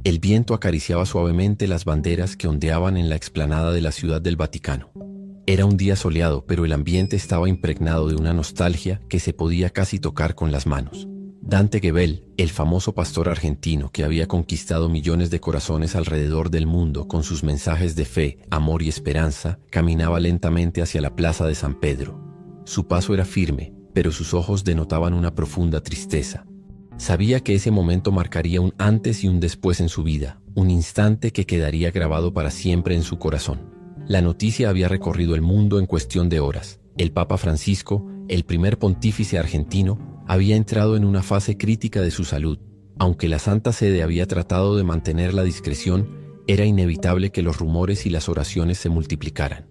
El viento acariciaba suavemente las banderas que ondeaban en la explanada de la Ciudad del Vaticano. Era un día soleado, pero el ambiente estaba impregnado de una nostalgia que se podía casi tocar con las manos. Dante Gebel, el famoso pastor argentino que había conquistado millones de corazones alrededor del mundo con sus mensajes de fe, amor y esperanza, caminaba lentamente hacia la plaza de San Pedro. Su paso era firme, pero sus ojos denotaban una profunda tristeza. Sabía que ese momento marcaría un antes y un después en su vida, un instante que quedaría grabado para siempre en su corazón. La noticia había recorrido el mundo en cuestión de horas. El Papa Francisco, el primer pontífice argentino, había entrado en una fase crítica de su salud. Aunque la Santa Sede había tratado de mantener la discreción, era inevitable que los rumores y las oraciones se multiplicaran.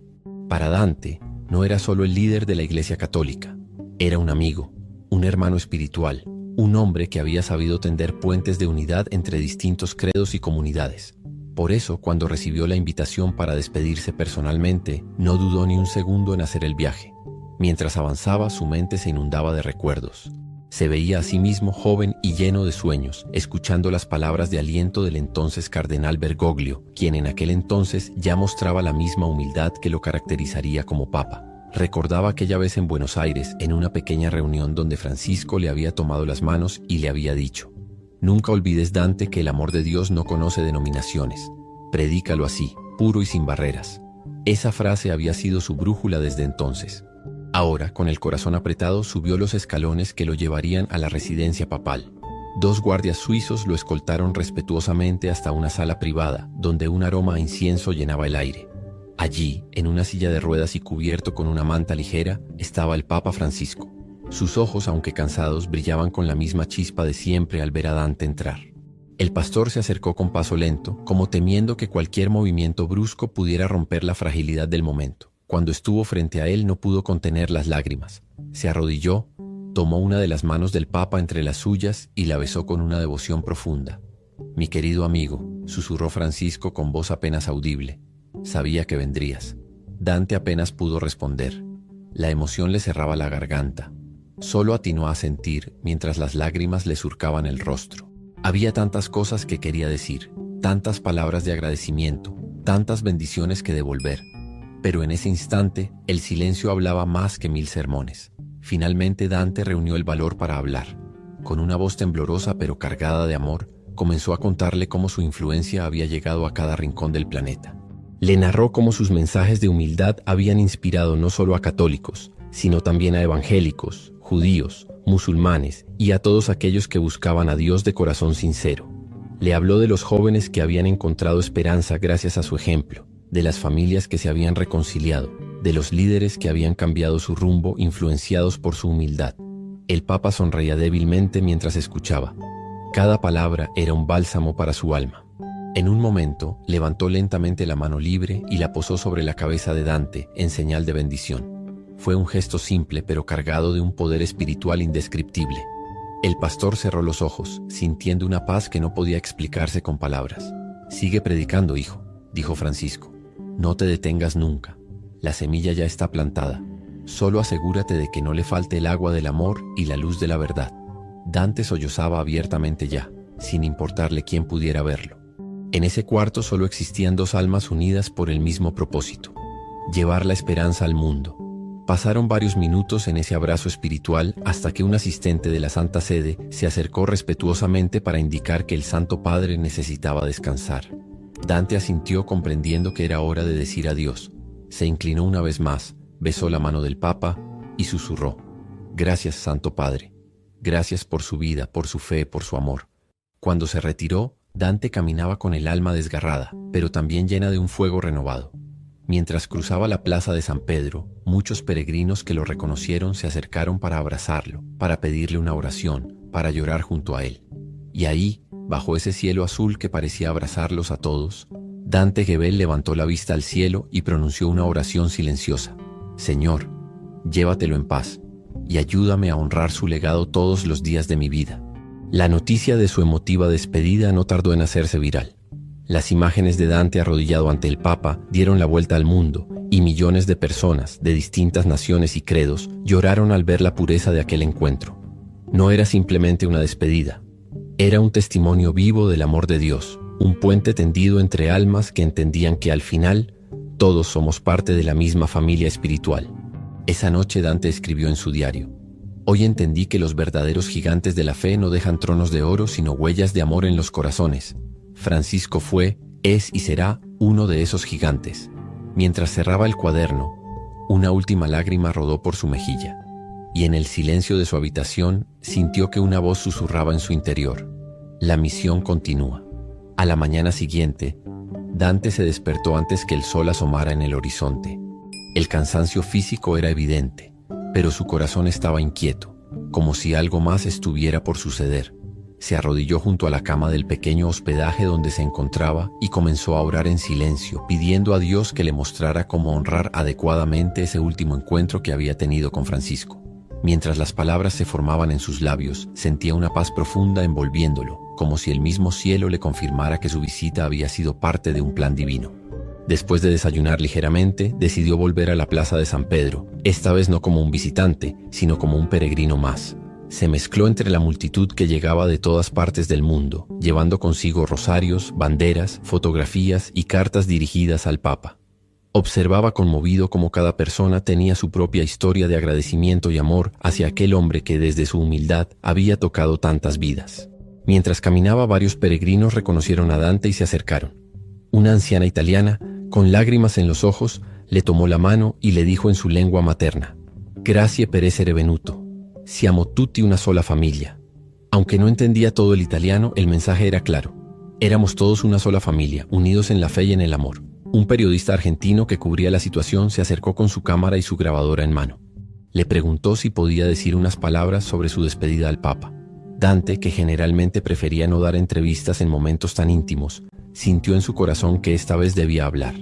Para Dante, no era solo el líder de la Iglesia Católica, era un amigo, un hermano espiritual, un hombre que había sabido tender puentes de unidad entre distintos credos y comunidades. Por eso, cuando recibió la invitación para despedirse personalmente, no dudó ni un segundo en hacer el viaje. Mientras avanzaba, su mente se inundaba de recuerdos. Se veía a sí mismo joven y lleno de sueños, escuchando las palabras de aliento del entonces cardenal Bergoglio, quien en aquel entonces ya mostraba la misma humildad que lo caracterizaría como papa. Recordaba aquella vez en Buenos Aires, en una pequeña reunión donde Francisco le había tomado las manos y le había dicho: «Nunca olvides, Dante, que el amor de Dios no conoce denominaciones. Predícalo así, puro y sin barreras». Esa frase había sido su brújula desde entonces. Ahora, con el corazón apretado, subió los escalones que lo llevarían a la residencia papal. 2 guardias suizos lo escoltaron respetuosamente hasta una sala privada, donde un aroma a incienso llenaba el aire. Allí, en una silla de ruedas y cubierto con una manta ligera, estaba el Papa Francisco. Sus ojos, aunque cansados, brillaban con la misma chispa de siempre al ver a Dante entrar. El pastor se acercó con paso lento, como temiendo que cualquier movimiento brusco pudiera romper la fragilidad del momento. Cuando estuvo frente a él, no pudo contener las lágrimas. Se arrodilló, tomó una de las manos del Papa entre las suyas y la besó con una devoción profunda. «Mi querido amigo», susurró Francisco con voz apenas audible, «sabía que vendrías». Dante apenas pudo responder. La emoción le cerraba la garganta. Solo atinó a sentir mientras las lágrimas le surcaban el rostro. Había tantas cosas que quería decir, tantas palabras de agradecimiento, tantas bendiciones que devolver. Pero en ese instante, el silencio hablaba más que 1000 sermones. Finalmente Dante reunió el valor para hablar. Con una voz temblorosa pero cargada de amor, comenzó a contarle cómo su influencia había llegado a cada rincón del planeta. Le narró cómo sus mensajes de humildad habían inspirado no solo a católicos, sino también a evangélicos, judíos, musulmanes y a todos aquellos que buscaban a Dios de corazón sincero. Le habló de los jóvenes que habían encontrado esperanza gracias a su ejemplo, de las familias que se habían reconciliado, de los líderes que habían cambiado su rumbo influenciados por su humildad. El Papa sonreía débilmente mientras escuchaba. Cada palabra era un bálsamo para su alma. En un momento, levantó lentamente la mano libre y la posó sobre la cabeza de Dante en señal de bendición. Fue un gesto simple pero cargado de un poder espiritual indescriptible. El pastor cerró los ojos, sintiendo una paz que no podía explicarse con palabras. «Sigue predicando, hijo», dijo Francisco. «No te detengas nunca. La semilla ya está plantada. Solo asegúrate de que no le falte el agua del amor y la luz de la verdad». Dante sollozaba abiertamente ya, sin importarle quién pudiera verlo. En ese cuarto solo existían 2 almas unidas por el mismo propósito: llevar la esperanza al mundo. Pasaron varios minutos en ese abrazo espiritual hasta que un asistente de la Santa Sede se acercó respetuosamente para indicar que el Santo Padre necesitaba descansar. Dante asintió, comprendiendo que era hora de decir adiós. Se inclinó una vez más, besó la mano del Papa y susurró: «Gracias, Santo Padre. Gracias por su vida, por su fe, por su amor». Cuando se retiró, Dante caminaba con el alma desgarrada, pero también llena de un fuego renovado. Mientras cruzaba la plaza de San Pedro, muchos peregrinos que lo reconocieron se acercaron para abrazarlo, para pedirle una oración, para llorar junto a él. Y ahí, bajo ese cielo azul que parecía abrazarlos a todos, Dante Gebel levantó la vista al cielo y pronunció una oración silenciosa: «Señor, llévatelo en paz y ayúdame a honrar su legado todos los días de mi vida». La noticia de su emotiva despedida no tardó en hacerse viral. Las imágenes de Dante arrodillado ante el Papa dieron la vuelta al mundo, y millones de personas de distintas naciones y credos lloraron al ver la pureza de aquel encuentro. No era simplemente una despedida, era un testimonio vivo del amor de Dios, un puente tendido entre almas que entendían que al final todos somos parte de la misma familia espiritual. Esa noche Dante escribió en su diario: «Hoy entendí que los verdaderos gigantes de la fe no dejan tronos de oro sino huellas de amor en los corazones. Francisco fue, es y será uno de esos gigantes». Mientras cerraba el cuaderno, una última lágrima rodó por su mejilla, y en el silencio de su habitación sintió que una voz susurraba en su interior: «La misión continúa». A la mañana siguiente, Dante se despertó antes que el sol asomara en el horizonte. El cansancio físico era evidente, pero su corazón estaba inquieto, como si algo más estuviera por suceder. Se arrodilló junto a la cama del pequeño hospedaje donde se encontraba y comenzó a orar en silencio, pidiendo a Dios que le mostrara cómo honrar adecuadamente ese último encuentro que había tenido con Francisco. Mientras las palabras se formaban en sus labios, sentía una paz profunda envolviéndolo, como si el mismo cielo le confirmara que su visita había sido parte de un plan divino. Después de desayunar ligeramente, decidió volver a la plaza de San Pedro, esta vez no como un visitante, sino como un peregrino más. Se mezcló entre la multitud que llegaba de todas partes del mundo, llevando consigo rosarios, banderas, fotografías y cartas dirigidas al Papa. Observaba conmovido cómo cada persona tenía su propia historia de agradecimiento y amor hacia aquel hombre que desde su humildad había tocado tantas vidas. Mientras caminaba, varios peregrinos reconocieron a Dante y se acercaron. Una anciana italiana, con lágrimas en los ojos, le tomó la mano y le dijo en su lengua materna: «Grazie per essere venuto. Siamo tutti una sola familia». Aunque no entendía todo el italiano, el mensaje era claro. Éramos todos una sola familia, unidos en la fe y en el amor. Un periodista argentino que cubría la situación se acercó con su cámara y su grabadora en mano. Le preguntó si podía decir unas palabras sobre su despedida al Papa. Dante, que generalmente prefería no dar entrevistas en momentos tan íntimos, sintió en su corazón que esta vez debía hablar.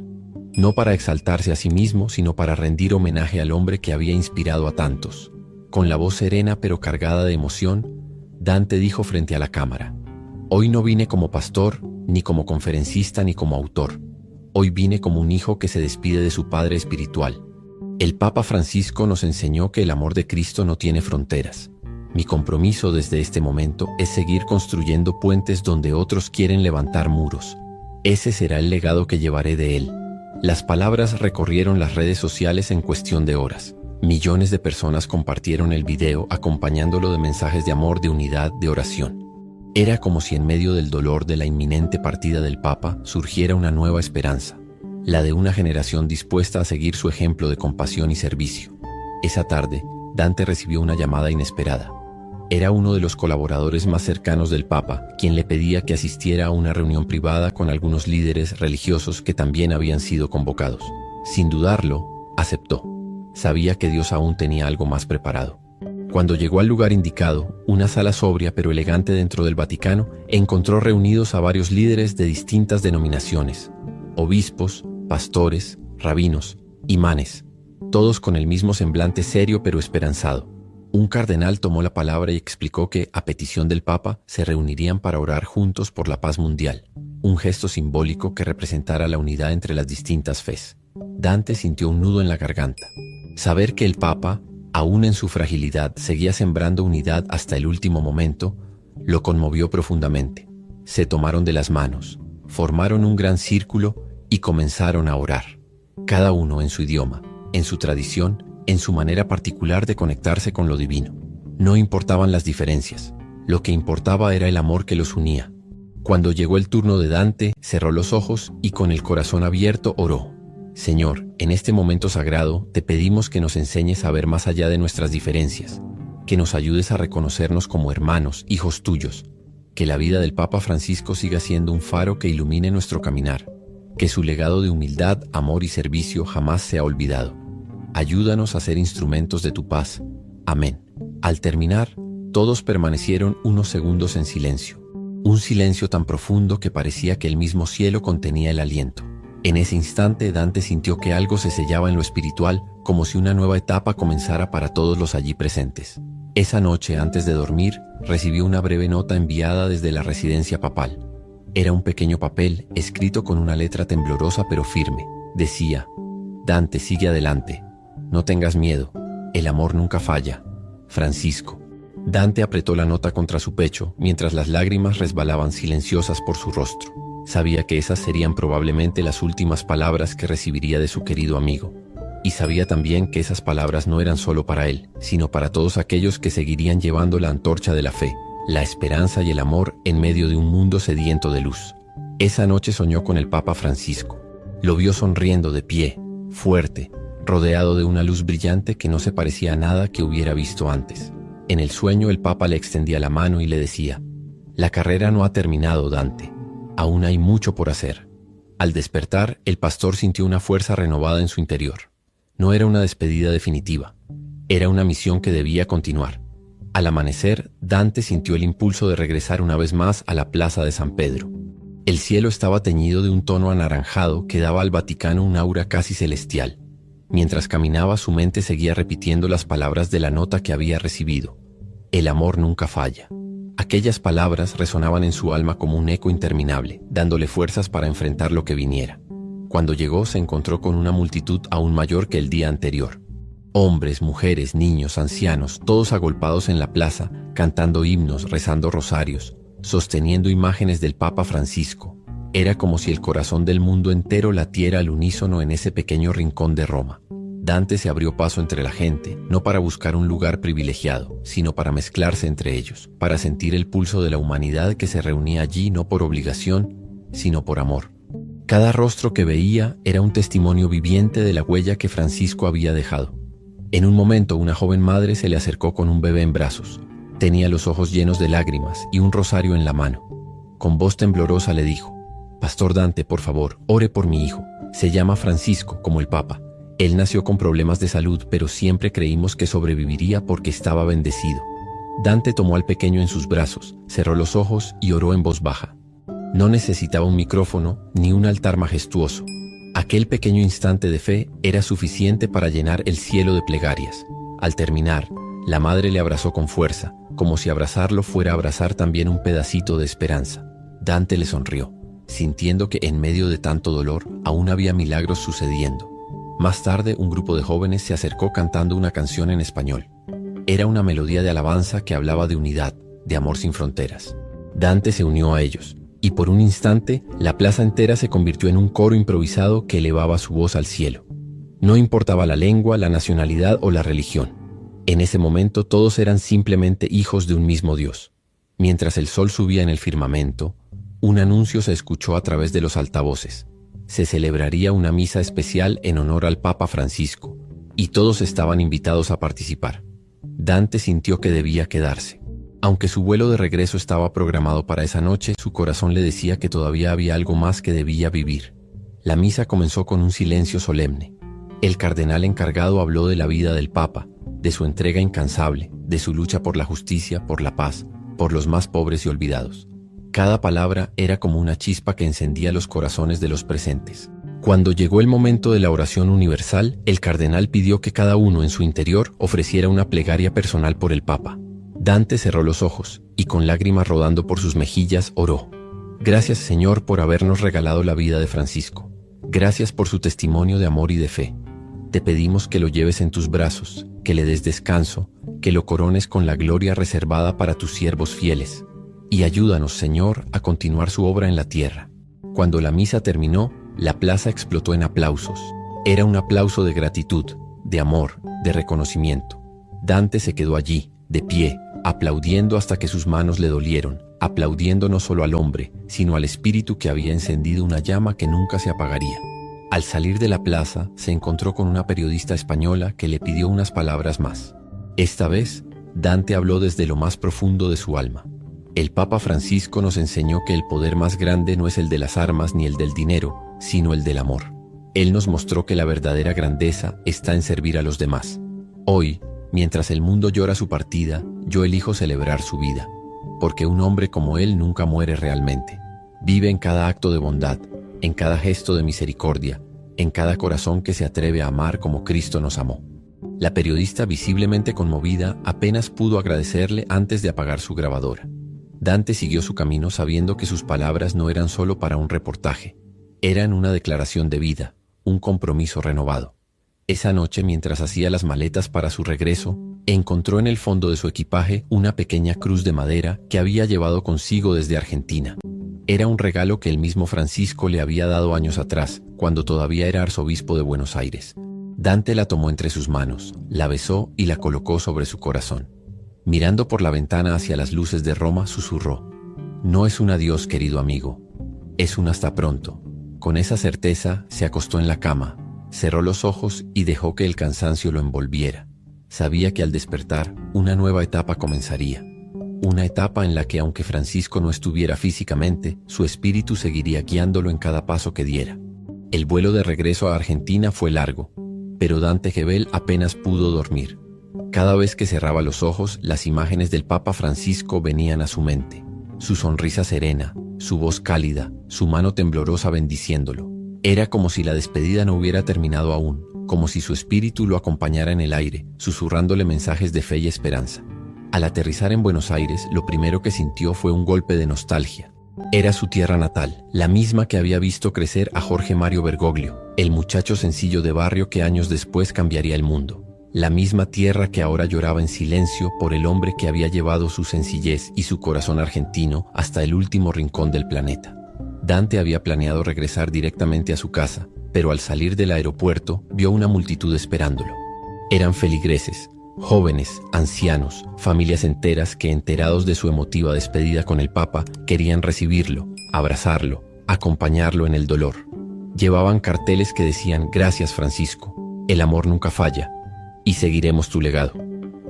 No para exaltarse a sí mismo, sino para rendir homenaje al hombre que había inspirado a tantos. Con la voz serena pero cargada de emoción, Dante dijo frente a la cámara: «Hoy no vine como pastor, ni como conferencista, ni como autor. Hoy vine como un hijo que se despide de su padre espiritual. El Papa Francisco nos enseñó que el amor de Cristo no tiene fronteras. Mi compromiso desde este momento es seguir construyendo puentes donde otros quieren levantar muros. Ese será el legado que llevaré de él». Las palabras recorrieron las redes sociales en cuestión de horas. Millones de personas compartieron el video acompañándolo de mensajes de amor, de unidad, de oración. Era como si en medio del dolor de la inminente partida del Papa surgiera una nueva esperanza, la de una generación dispuesta a seguir su ejemplo de compasión y servicio. Esa tarde, Dante recibió una llamada inesperada. Era uno de los colaboradores más cercanos del Papa, quien le pedía que asistiera a una reunión privada con algunos líderes religiosos que también habían sido convocados. Sin dudarlo, aceptó. Sabía que Dios aún tenía algo más preparado. Cuando llegó al lugar indicado, una sala sobria pero elegante dentro del Vaticano, encontró reunidos a varios líderes de distintas denominaciones: obispos, pastores, rabinos, imanes, todos con el mismo semblante serio pero esperanzado. Un cardenal tomó la palabra y explicó que, a petición del Papa, se reunirían para orar juntos por la paz mundial, un gesto simbólico que representara la unidad entre las distintas fes. Dante sintió un nudo en la garganta. Saber que el Papa, aún en su fragilidad, seguía sembrando unidad hasta el último momento, lo conmovió profundamente. Se tomaron de las manos, formaron un gran círculo y comenzaron a orar. Cada uno en su idioma, en su tradición, en su manera particular de conectarse con lo divino. No importaban las diferencias, lo que importaba era el amor que los unía. Cuando llegó el turno de Dante, cerró los ojos y con el corazón abierto oró: «Señor, en este momento sagrado te pedimos que nos enseñes a ver más allá de nuestras diferencias, que nos ayudes a reconocernos como hermanos, hijos tuyos, que la vida del Papa Francisco siga siendo un faro que ilumine nuestro caminar, que su legado de humildad, amor y servicio jamás sea olvidado. Ayúdanos a ser instrumentos de tu paz. Amén». Al terminar, todos permanecieron unos segundos en silencio. Un silencio tan profundo que parecía que el mismo cielo contenía el aliento. En ese instante, Dante sintió que algo se sellaba en lo espiritual, como si una nueva etapa comenzara para todos los allí presentes. Esa noche, antes de dormir, recibió una breve nota enviada desde la residencia papal. Era un pequeño papel, escrito con una letra temblorosa pero firme. Decía: «Dante, sigue adelante. No tengas miedo. El amor nunca falla. Francisco». Dante apretó la nota contra su pecho, mientras las lágrimas resbalaban silenciosas por su rostro. Sabía que esas serían probablemente las últimas palabras que recibiría de su querido amigo. Y sabía también que esas palabras no eran solo para él, sino para todos aquellos que seguirían llevando la antorcha de la fe, la esperanza y el amor en medio de un mundo sediento de luz. Esa noche soñó con el Papa Francisco. Lo vio sonriendo de pie, fuerte, rodeado de una luz brillante que no se parecía a nada que hubiera visto antes. En el sueño el Papa le extendía la mano y le decía: «La carrera no ha terminado, Dante. Aún hay mucho por hacer». Al despertar, el pastor sintió una fuerza renovada en su interior. No era una despedida definitiva. Era una misión que debía continuar. Al amanecer, Dante sintió el impulso de regresar una vez más a la plaza de San Pedro. El cielo estaba teñido de un tono anaranjado que daba al Vaticano un aura casi celestial. Mientras caminaba, su mente seguía repitiendo las palabras de la nota que había recibido. El amor nunca falla. Aquellas palabras resonaban en su alma como un eco interminable, dándole fuerzas para enfrentar lo que viniera. Cuando llegó, se encontró con una multitud aún mayor que el día anterior. Hombres, mujeres, niños, ancianos, todos agolpados en la plaza, cantando himnos, rezando rosarios, sosteniendo imágenes del Papa Francisco. Era como si el corazón del mundo entero latiera al unísono en ese pequeño rincón de Roma. Dante se abrió paso entre la gente, no para buscar un lugar privilegiado, sino para mezclarse entre ellos, para sentir el pulso de la humanidad que se reunía allí no por obligación, sino por amor. Cada rostro que veía era un testimonio viviente de la huella que Francisco había dejado. En un momento, una joven madre se le acercó con un bebé en brazos. Tenía los ojos llenos de lágrimas y un rosario en la mano. Con voz temblorosa le dijo: «Pastor Dante, por favor, ore por mi hijo. Se llama Francisco, como el Papa. Él nació con problemas de salud, pero siempre creímos que sobreviviría porque estaba bendecido». Dante tomó al pequeño en sus brazos, cerró los ojos y oró en voz baja. No necesitaba un micrófono ni un altar majestuoso. Aquel pequeño instante de fe era suficiente para llenar el cielo de plegarias. Al terminar, la madre le abrazó con fuerza, como si abrazarlo fuera abrazar también un pedacito de esperanza. Dante le sonrió, sintiendo que en medio de tanto dolor aún había milagros sucediendo. Más tarde, un grupo de jóvenes se acercó cantando una canción en español. Era una melodía de alabanza que hablaba de unidad, de amor sin fronteras. Dante se unió a ellos, y por un instante, la plaza entera se convirtió en un coro improvisado que elevaba su voz al cielo. No importaba la lengua, la nacionalidad o la religión. En ese momento todos eran simplemente hijos de un mismo Dios. Mientras el sol subía en el firmamento, un anuncio se escuchó a través de los altavoces. Se celebraría una misa especial en honor al Papa Francisco, y todos estaban invitados a participar. Dante sintió que debía quedarse. Aunque su vuelo de regreso estaba programado para esa noche, su corazón le decía que todavía había algo más que debía vivir. La misa comenzó con un silencio solemne. El cardenal encargado habló de la vida del Papa, de su entrega incansable, de su lucha por la justicia, por la paz, por los más pobres y olvidados. Cada palabra era como una chispa que encendía los corazones de los presentes. Cuando llegó el momento de la oración universal, el cardenal pidió que cada uno en su interior ofreciera una plegaria personal por el Papa. Dante cerró los ojos y con lágrimas rodando por sus mejillas oró: «Gracias, Señor, por habernos regalado la vida de Francisco. Gracias por su testimonio de amor y de fe. Te pedimos que lo lleves en tus brazos, que le des descanso, que lo corones con la gloria reservada para tus siervos fieles. Y ayúdanos, Señor, a continuar su obra en la tierra». Cuando la misa terminó, la plaza explotó en aplausos. Era un aplauso de gratitud, de amor, de reconocimiento. Dante se quedó allí, de pie, aplaudiendo hasta que sus manos le dolieron, aplaudiendo no solo al hombre, sino al espíritu que había encendido una llama que nunca se apagaría. Al salir de la plaza, se encontró con una periodista española que le pidió unas palabras más. Esta vez, Dante habló desde lo más profundo de su alma. El Papa Francisco nos enseñó que el poder más grande no es el de las armas ni el del dinero, sino el del amor. Él nos mostró que la verdadera grandeza está en servir a los demás. Hoy, mientras el mundo llora su partida, yo elijo celebrar su vida, porque un hombre como él nunca muere realmente. Vive en cada acto de bondad, en cada gesto de misericordia, en cada corazón que se atreve a amar como Cristo nos amó. La periodista, visiblemente conmovida, apenas pudo agradecerle antes de apagar su grabadora. Dante siguió su camino sabiendo que sus palabras no eran solo para un reportaje, eran una declaración de vida, un compromiso renovado. Esa noche, mientras hacía las maletas para su regreso, encontró en el fondo de su equipaje una pequeña cruz de madera que había llevado consigo desde Argentina. Era un regalo que el mismo Francisco le había dado años atrás, cuando todavía era arzobispo de Buenos Aires. Dante la tomó entre sus manos, la besó y la colocó sobre su corazón. Mirando por la ventana hacia las luces de Roma, susurró: «No es un adiós, querido amigo, es un hasta pronto». Con esa certeza se acostó en la cama, cerró los ojos y dejó que el cansancio lo envolviera. Sabía que al despertar, una nueva etapa comenzaría. Una etapa en la que, aunque Francisco no estuviera físicamente, su espíritu seguiría guiándolo en cada paso que diera. El vuelo de regreso a Argentina fue largo, pero Dante Gebel apenas pudo dormir. Cada vez que cerraba los ojos, las imágenes del Papa Francisco venían a su mente. Su sonrisa serena, su voz cálida, su mano temblorosa bendiciéndolo. Era como si la despedida no hubiera terminado aún, como si su espíritu lo acompañara en el aire, susurrándole mensajes de fe y esperanza. Al aterrizar en Buenos Aires, lo primero que sintió fue un golpe de nostalgia. Era su tierra natal, la misma que había visto crecer a Jorge Mario Bergoglio, el muchacho sencillo de barrio que años después cambiaría el mundo. La misma tierra que ahora lloraba en silencio por el hombre que había llevado su sencillez y su corazón argentino hasta el último rincón del planeta. Dante había planeado regresar directamente a su casa, pero al salir del aeropuerto vio una multitud esperándolo. Eran feligreses, jóvenes, ancianos, familias enteras que, enterados de su emotiva despedida con el Papa, querían recibirlo, abrazarlo, acompañarlo en el dolor. Llevaban carteles que decían: «Gracias, Francisco, el amor nunca falla, y seguiremos tu legado».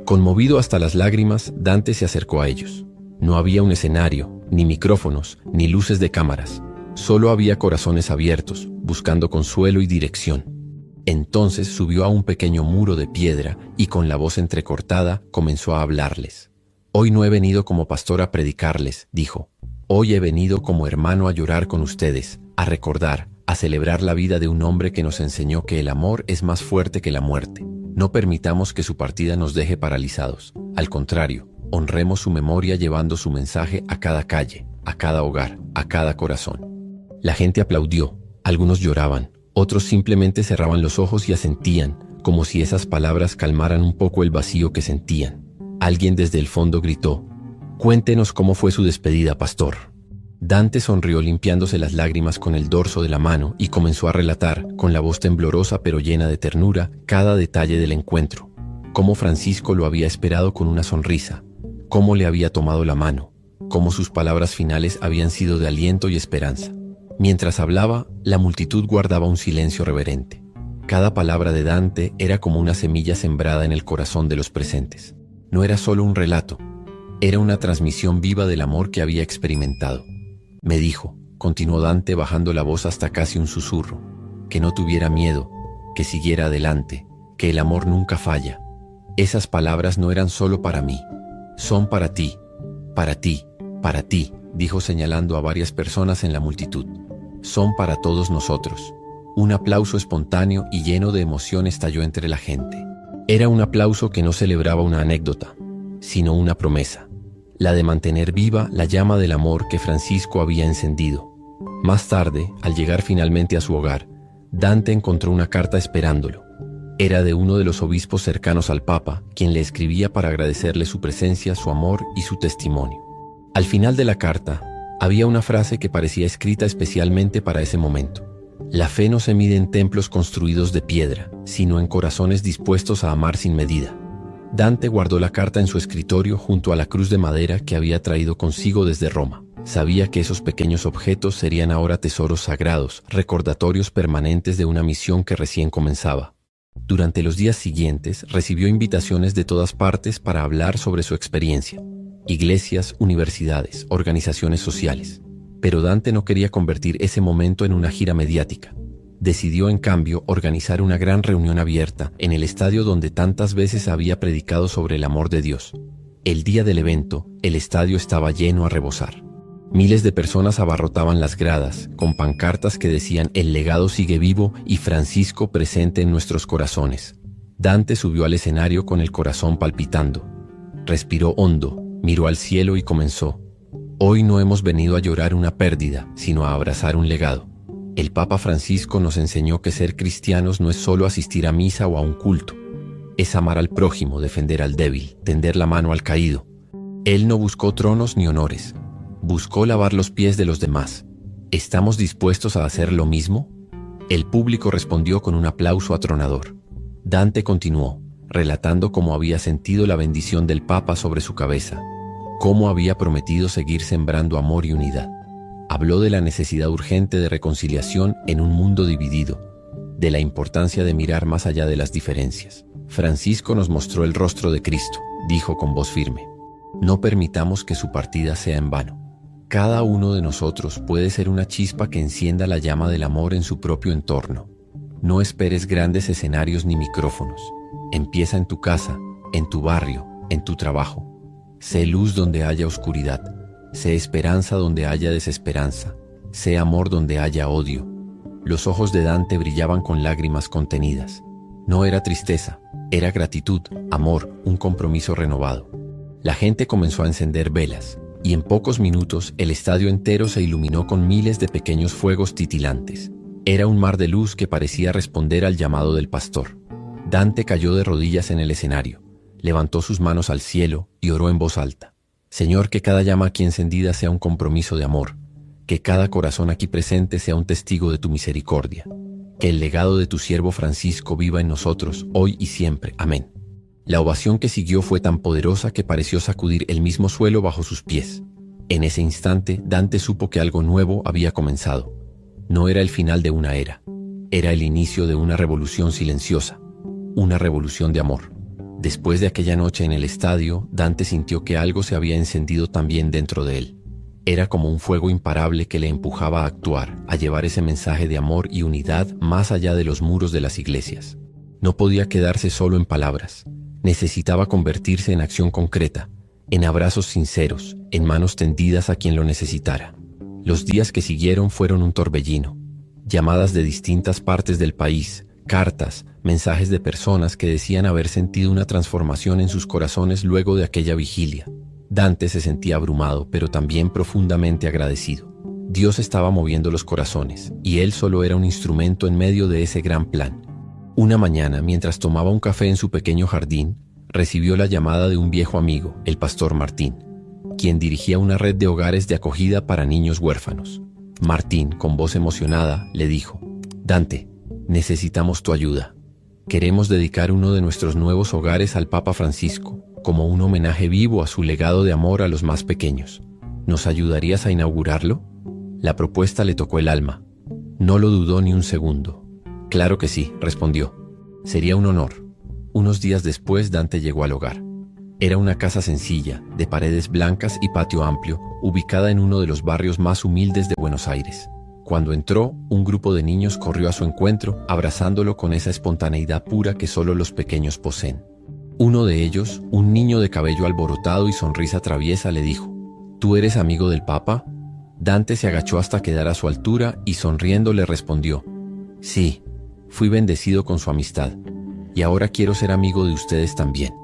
Conmovido hasta las lágrimas, Dante se acercó a ellos. No había un escenario, ni micrófonos, ni luces de cámaras. Solo había corazones abiertos, buscando consuelo y dirección. Entonces subió a un pequeño muro de piedra y con la voz entrecortada comenzó a hablarles. «Hoy no he venido como pastor a predicarles», dijo. «Hoy he venido como hermano a llorar con ustedes, a recordar, a celebrar la vida de un hombre que nos enseñó que el amor es más fuerte que la muerte. No permitamos que su partida nos deje paralizados. Al contrario, honremos su memoria llevando su mensaje a cada calle, a cada hogar, a cada corazón». La gente aplaudió, algunos lloraban, otros simplemente cerraban los ojos y asentían, como si esas palabras calmaran un poco el vacío que sentían. Alguien desde el fondo gritó: «Cuéntenos cómo fue su despedida, pastor». Dante sonrió limpiándose las lágrimas con el dorso de la mano y comenzó a relatar, con la voz temblorosa pero llena de ternura, cada detalle del encuentro. Cómo Francisco lo había esperado con una sonrisa, cómo le había tomado la mano, cómo sus palabras finales habían sido de aliento y esperanza. Mientras hablaba, la multitud guardaba un silencio reverente. Cada palabra de Dante era como una semilla sembrada en el corazón de los presentes. No era solo un relato, era una transmisión viva del amor que había experimentado. «Me dijo», continuó Dante bajando la voz hasta casi un susurro, «que no tuviera miedo, que siguiera adelante, que el amor nunca falla. Esas palabras no eran solo para mí, son para ti, para ti, para ti», dijo señalando a varias personas en la multitud. «Son para todos nosotros». Un aplauso espontáneo y lleno de emoción estalló entre la gente. Era un aplauso que no celebraba una anécdota, sino una promesa, la de mantener viva la llama del amor que Francisco había encendido. Más tarde, al llegar finalmente a su hogar, Dante encontró una carta esperándolo. Era de uno de los obispos cercanos al Papa, quien le escribía para agradecerle su presencia, su amor y su testimonio. Al final de la carta, había una frase que parecía escrita especialmente para ese momento. «La fe no se mide en templos construidos de piedra, sino en corazones dispuestos a amar sin medida». Dante guardó la carta en su escritorio junto a la cruz de madera que había traído consigo desde Roma. Sabía que esos pequeños objetos serían ahora tesoros sagrados, recordatorios permanentes de una misión que recién comenzaba. Durante los días siguientes recibió invitaciones de todas partes para hablar sobre su experiencia. Iglesias, universidades, organizaciones sociales. Pero Dante no quería convertir ese momento en una gira mediática. Decidió, en cambio, organizar una gran reunión abierta en el estadio donde tantas veces había predicado sobre el amor de Dios. El día del evento, el estadio estaba lleno a rebosar. Miles de personas abarrotaban las gradas, con pancartas que decían «El legado sigue vivo y Francisco presente en nuestros corazones». Dante subió al escenario con el corazón palpitando. Respiró hondo, miró al cielo y comenzó: «Hoy no hemos venido a llorar una pérdida, sino a abrazar un legado. El Papa Francisco nos enseñó que ser cristianos no es solo asistir a misa o a un culto. Es amar al prójimo, defender al débil, tender la mano al caído. Él no buscó tronos ni honores. Buscó lavar los pies de los demás. ¿Estamos dispuestos a hacer lo mismo? El público respondió con un aplauso atronador. Dante continuó, relatando cómo había sentido la bendición del Papa sobre su cabeza, cómo había prometido seguir sembrando amor y unidad. Habló de la necesidad urgente de reconciliación en un mundo dividido, de la importancia de mirar más allá de las diferencias. Francisco nos mostró el rostro de Cristo, dijo con voz firme. No permitamos que su partida sea en vano. Cada uno de nosotros puede ser una chispa que encienda la llama del amor en su propio entorno. No esperes grandes escenarios ni micrófonos. Empieza en tu casa, en tu barrio, en tu trabajo. Sé luz donde haya oscuridad. Sé esperanza donde haya desesperanza. Sé amor donde haya odio. Los ojos de Dante brillaban con lágrimas contenidas. No era tristeza, era gratitud, amor, un compromiso renovado. La gente comenzó a encender velas, y en pocos minutos el estadio entero se iluminó con miles de pequeños fuegos titilantes. Era un mar de luz que parecía responder al llamado del pastor. Dante cayó de rodillas en el escenario, levantó sus manos al cielo y oró en voz alta. Señor, que cada llama aquí encendida sea un compromiso de amor, que cada corazón aquí presente sea un testigo de tu misericordia, que el legado de tu siervo Francisco viva en nosotros, hoy y siempre. Amén. La ovación que siguió fue tan poderosa que pareció sacudir el mismo suelo bajo sus pies. En ese instante, Dante supo que algo nuevo había comenzado. No era el final de una era, era el inicio de una revolución silenciosa, una revolución de amor. Después de aquella noche en el estadio, Dante sintió que algo se había encendido también dentro de él. Era como un fuego imparable que le empujaba a actuar, a llevar ese mensaje de amor y unidad más allá de los muros de las iglesias. No podía quedarse solo en palabras. Necesitaba convertirse en acción concreta, en abrazos sinceros, en manos tendidas a quien lo necesitara. Los días que siguieron fueron un torbellino. Llamadas de distintas partes del país, cartas, mensajes de personas que decían haber sentido una transformación en sus corazones luego de aquella vigilia. Dante se sentía abrumado, pero también profundamente agradecido. Dios estaba moviendo los corazones, y él solo era un instrumento en medio de ese gran plan. Una mañana, mientras tomaba un café en su pequeño jardín, recibió la llamada de un viejo amigo, el pastor Martín, quien dirigía una red de hogares de acogida para niños huérfanos. Martín, con voz emocionada, le dijo: Dante, necesitamos tu ayuda. Queremos dedicar uno de nuestros nuevos hogares al Papa Francisco, como un homenaje vivo a su legado de amor a los más pequeños. ¿Nos ayudarías a inaugurarlo? La propuesta le tocó el alma. No lo dudó ni un segundo. Claro que sí, respondió. Sería un honor. Unos días después, Dante llegó al hogar. Era una casa sencilla, de paredes blancas y patio amplio, ubicada en uno de los barrios más humildes de Buenos Aires. Cuando entró, un grupo de niños corrió a su encuentro, abrazándolo con esa espontaneidad pura que solo los pequeños poseen. Uno de ellos, un niño de cabello alborotado y sonrisa traviesa, le dijo: ¿Tú eres amigo del Papa? Dante se agachó hasta quedar a su altura y sonriendo le respondió: Sí, fui bendecido con su amistad, y ahora quiero ser amigo de ustedes también.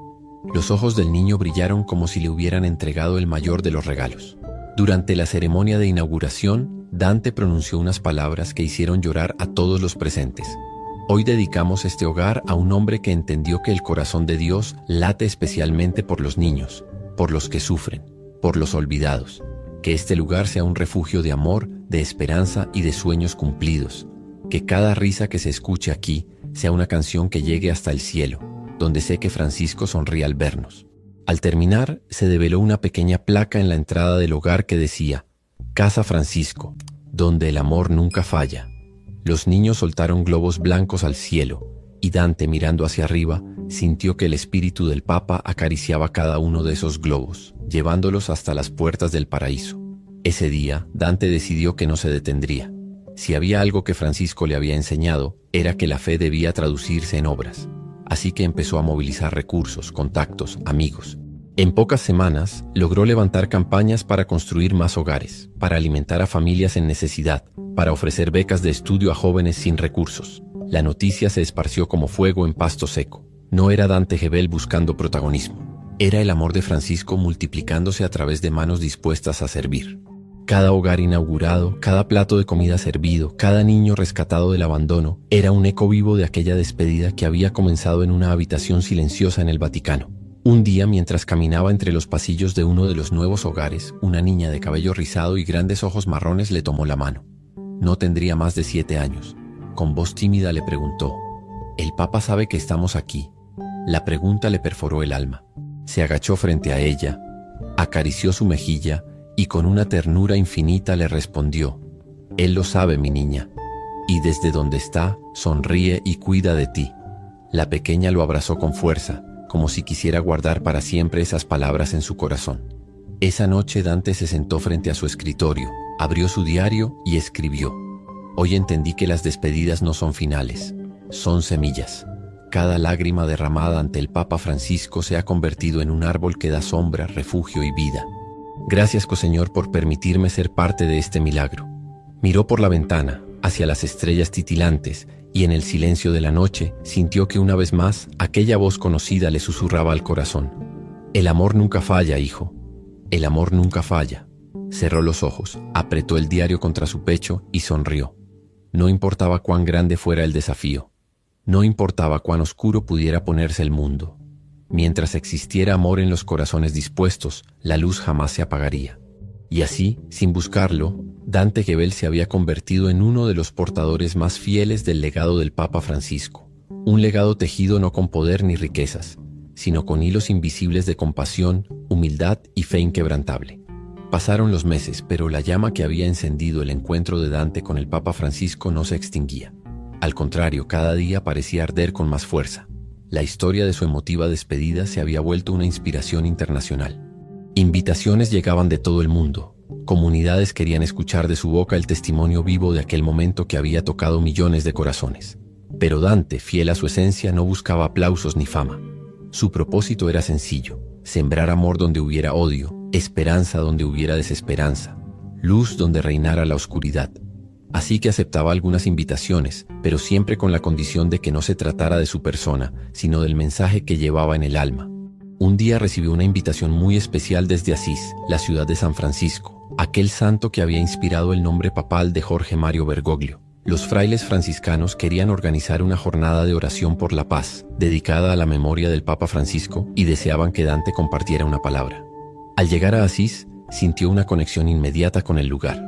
Los ojos del niño brillaron como si le hubieran entregado el mayor de los regalos. Durante la ceremonia de inauguración, Dante pronunció unas palabras que hicieron llorar a todos los presentes. Hoy dedicamos este hogar a un hombre que entendió que el corazón de Dios late especialmente por los niños, por los que sufren, por los olvidados. Que este lugar sea un refugio de amor, de esperanza y de sueños cumplidos. Que cada risa que se escuche aquí sea una canción que llegue hasta el cielo, donde sé que Francisco sonríe al vernos. Al terminar, se develó una pequeña placa en la entrada del hogar que decía: Casa Francisco, donde el amor nunca falla. Los niños soltaron globos blancos al cielo, y Dante, mirando hacia arriba, sintió que el espíritu del Papa acariciaba cada uno de esos globos, llevándolos hasta las puertas del paraíso. Ese día, Dante decidió que no se detendría. Si había algo que Francisco le había enseñado, era que la fe debía traducirse en obras. Así que empezó a movilizar recursos, contactos, amigos. En pocas semanas, logró levantar campañas para construir más hogares, para alimentar a familias en necesidad, para ofrecer becas de estudio a jóvenes sin recursos. La noticia se esparció como fuego en pasto seco. No era Dante Gebel buscando protagonismo. Era el amor de Francisco multiplicándose a través de manos dispuestas a servir. Cada hogar inaugurado, cada plato de comida servido, cada niño rescatado del abandono, era un eco vivo de aquella despedida que había comenzado en una habitación silenciosa en el Vaticano. Un día, mientras caminaba entre los pasillos de uno de los nuevos hogares, una niña de cabello rizado y grandes ojos marrones le tomó la mano. No tendría más de 7 años. Con voz tímida le preguntó: «¿El Papa sabe que estamos aquí?». La pregunta le perforó el alma. Se agachó frente a ella, acarició su mejilla y con una ternura infinita le respondió: «Él lo sabe, mi niña, y desde donde está, sonríe y cuida de ti». La pequeña lo abrazó con fuerza, como si quisiera guardar para siempre esas palabras en su corazón. Esa noche Dante se sentó frente a su escritorio, abrió su diario y escribió: «Hoy entendí que las despedidas no son finales, son semillas. Cada lágrima derramada ante el Papa Francisco se ha convertido en un árbol que da sombra, refugio y vida. Gracias, Señor, por permitirme ser parte de este milagro». Miró por la ventana, hacia las estrellas titilantes, y en el silencio de la noche sintió que una vez más aquella voz conocida le susurraba al corazón: «El amor nunca falla, hijo. El amor nunca falla». Cerró los ojos, apretó el diario contra su pecho y sonrió. No importaba cuán grande fuera el desafío. No importaba cuán oscuro pudiera ponerse el mundo. Mientras existiera amor en los corazones dispuestos, la luz jamás se apagaría. Y así, sin buscarlo, Dante Gebel se había convertido en uno de los portadores más fieles del legado del Papa Francisco. Un legado tejido no con poder ni riquezas, sino con hilos invisibles de compasión, humildad y fe inquebrantable. Pasaron los meses, pero la llama que había encendido el encuentro de Dante con el Papa Francisco no se extinguía. Al contrario, cada día parecía arder con más fuerza. La historia de su emotiva despedida se había vuelto una inspiración internacional. Invitaciones llegaban de todo el mundo. Comunidades querían escuchar de su boca el testimonio vivo de aquel momento que había tocado millones de corazones. Pero Dante, fiel a su esencia, no buscaba aplausos ni fama. Su propósito era sencillo: sembrar amor donde hubiera odio, esperanza donde hubiera desesperanza, luz donde reinara la oscuridad. Así que aceptaba algunas invitaciones, pero siempre con la condición de que no se tratara de su persona, sino del mensaje que llevaba en el alma. Un día recibió una invitación muy especial desde Asís, la ciudad de San Francisco, aquel santo que había inspirado el nombre papal de Jorge Mario Bergoglio. Los frailes franciscanos querían organizar una jornada de oración por la paz, dedicada a la memoria del Papa Francisco, y deseaban que Dante compartiera una palabra. Al llegar a Asís, sintió una conexión inmediata con el lugar.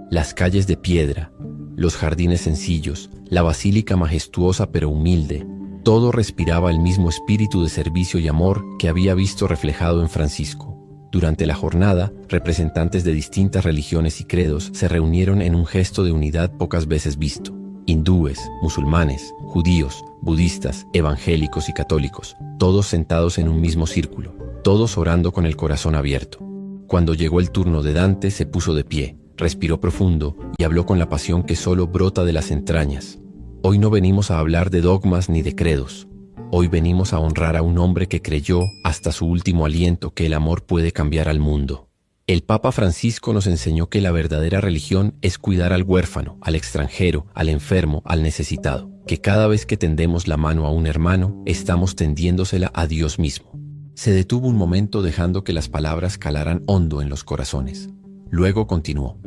Las calles de piedra, los jardines sencillos, la basílica majestuosa pero humilde, todo respiraba el mismo espíritu de servicio y amor que había visto reflejado en Francisco. Durante la jornada, representantes de distintas religiones y credos se reunieron en un gesto de unidad pocas veces visto. Hindúes, musulmanes, judíos, budistas, evangélicos y católicos, todos sentados en un mismo círculo, todos orando con el corazón abierto. Cuando llegó el turno de Dante, se puso de pie, respiró profundo y habló con la pasión que solo brota de las entrañas. Hoy no venimos a hablar de dogmas ni de credos. Hoy venimos a honrar a un hombre que creyó hasta su último aliento que el amor puede cambiar al mundo. El Papa Francisco nos enseñó que la verdadera religión es cuidar al huérfano, al extranjero, al enfermo, al necesitado. Que cada vez que tendemos la mano a un hermano, estamos tendiéndosela a Dios mismo. Se detuvo un momento dejando que las palabras calaran hondo en los corazones. Luego continuó: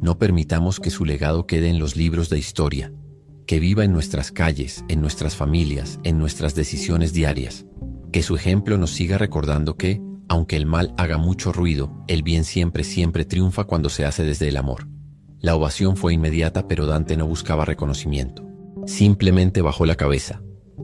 no permitamos que su legado quede en los libros de historia, que viva en nuestras calles, en nuestras familias, en nuestras decisiones diarias. Que su ejemplo nos siga recordando que, aunque el mal haga mucho ruido, el bien siempre triunfa cuando se hace desde el amor. La ovación fue inmediata, pero Dante no buscaba reconocimiento. Simplemente bajó la cabeza,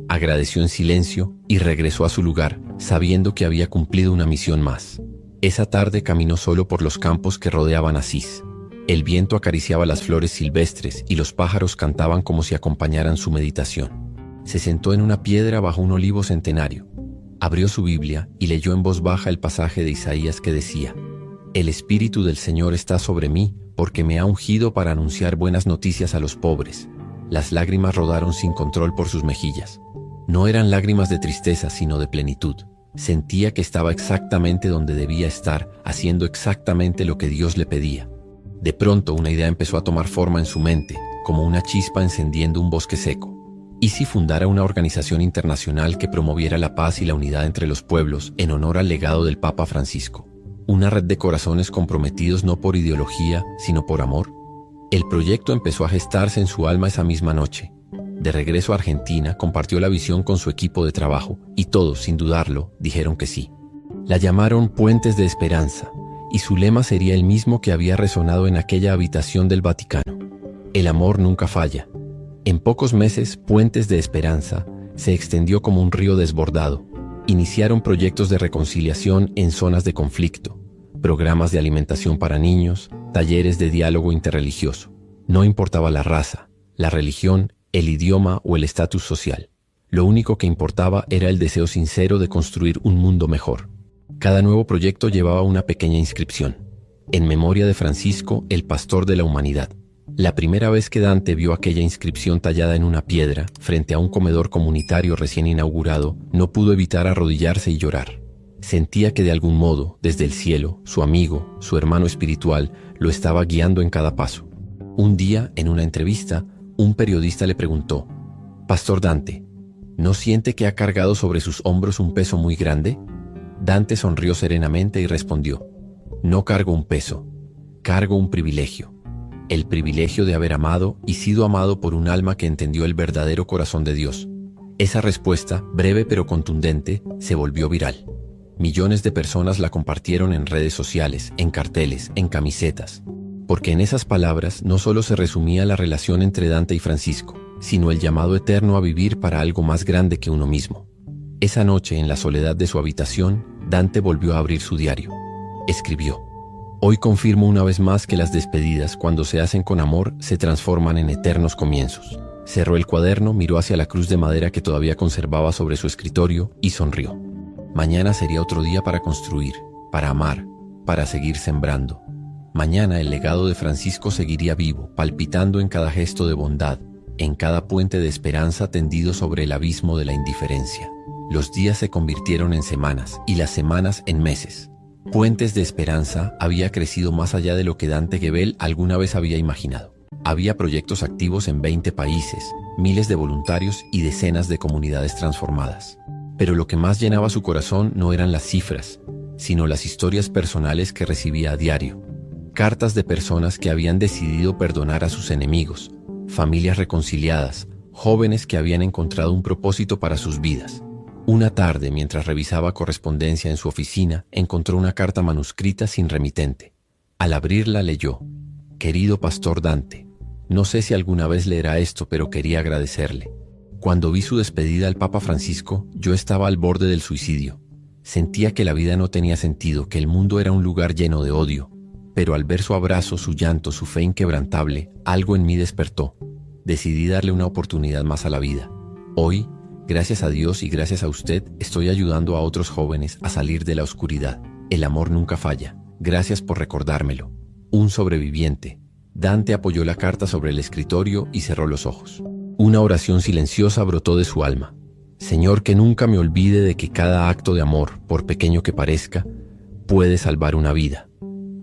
agradeció en silencio y regresó a su lugar, sabiendo que había cumplido una misión más. Esa tarde caminó solo por los campos que rodeaban Asís. El viento acariciaba las flores silvestres y los pájaros cantaban como si acompañaran su meditación. Se sentó en una piedra bajo un olivo centenario. Abrió su Biblia y leyó en voz baja el pasaje de Isaías que decía: «El Espíritu del Señor está sobre mí, porque me ha ungido para anunciar buenas noticias a los pobres». Las lágrimas rodaron sin control por sus mejillas. No eran lágrimas de tristeza, sino de plenitud. Sentía que estaba exactamente donde debía estar, haciendo exactamente lo que Dios le pedía. De pronto una idea empezó a tomar forma en su mente, como una chispa encendiendo un bosque seco. ¿Y si fundara una organización internacional que promoviera la paz y la unidad entre los pueblos en honor al legado del Papa Francisco? Una red de corazones comprometidos no por ideología, sino por amor. El proyecto empezó a gestarse en su alma esa misma noche. De regreso a Argentina, compartió la visión con su equipo de trabajo y todos, sin dudarlo, dijeron que sí. La llamaron Puentes de Esperanza y su lema sería el mismo que había resonado en aquella habitación del Vaticano: el amor nunca falla. En pocos meses, Puentes de Esperanza se extendió como un río desbordado. Iniciaron proyectos de reconciliación en zonas de conflicto, programas de alimentación para niños, talleres de diálogo interreligioso. No importaba la raza, la religión, el idioma o el estatus social. Lo único que importaba era el deseo sincero de construir un mundo mejor. Cada nuevo proyecto llevaba una pequeña inscripción: en memoria de Francisco, el pastor de la humanidad. La primera vez que Dante vio aquella inscripción tallada en una piedra, frente a un comedor comunitario recién inaugurado, no pudo evitar arrodillarse y llorar. Sentía que de algún modo, desde el cielo, su amigo, su hermano espiritual, lo estaba guiando en cada paso. Un día, en una entrevista, un periodista le preguntó: «Pastor Dante, ¿no siente que ha cargado sobre sus hombros un peso muy grande?». Dante sonrió serenamente y respondió: «No cargo un peso, cargo un privilegio. El privilegio de haber amado y sido amado por un alma que entendió el verdadero corazón de Dios». Esa respuesta, breve pero contundente, se volvió viral. Millones de personas la compartieron en redes sociales, en carteles, en camisetas. Porque en esas palabras no solo se resumía la relación entre Dante y Francisco, sino el llamado eterno a vivir para algo más grande que uno mismo. Esa noche, en la soledad de su habitación, Dante volvió a abrir su diario. Escribió: «Hoy confirmo una vez más que las despedidas, cuando se hacen con amor, se transforman en eternos comienzos». Cerró el cuaderno, miró hacia la cruz de madera que todavía conservaba sobre su escritorio y sonrió. Mañana sería otro día para construir, para amar, para seguir sembrando. Mañana el legado de Francisco seguiría vivo, palpitando en cada gesto de bondad, en cada puente de esperanza tendido sobre el abismo de la indiferencia. Los días se convirtieron en semanas y las semanas en meses. Puentes de Esperanza había crecido más allá de lo que Dante Gebel alguna vez había imaginado. Había proyectos activos en 20 países, miles de voluntarios y decenas de comunidades transformadas. Pero lo que más llenaba su corazón no eran las cifras, sino las historias personales que recibía a diario. Cartas de personas que habían decidido perdonar a sus enemigos, familias reconciliadas, jóvenes que habían encontrado un propósito para sus vidas. Una tarde, mientras revisaba correspondencia en su oficina, encontró una carta manuscrita sin remitente. Al abrirla leyó: «Querido Pastor Dante, no sé si alguna vez leerá esto, pero quería agradecerle. Cuando vi su despedida al Papa Francisco, yo estaba al borde del suicidio. Sentía que la vida no tenía sentido, que el mundo era un lugar lleno de odio. Pero al ver su abrazo, su llanto, su fe inquebrantable, algo en mí despertó. Decidí darle una oportunidad más a la vida. Hoy, gracias a Dios y gracias a usted, estoy ayudando a otros jóvenes a salir de la oscuridad. El amor nunca falla. Gracias por recordármelo. Un sobreviviente». Dante apoyó la carta sobre el escritorio y cerró los ojos. Una oración silenciosa brotó de su alma. «Señor, que nunca me olvide de que cada acto de amor, por pequeño que parezca, puede salvar una vida».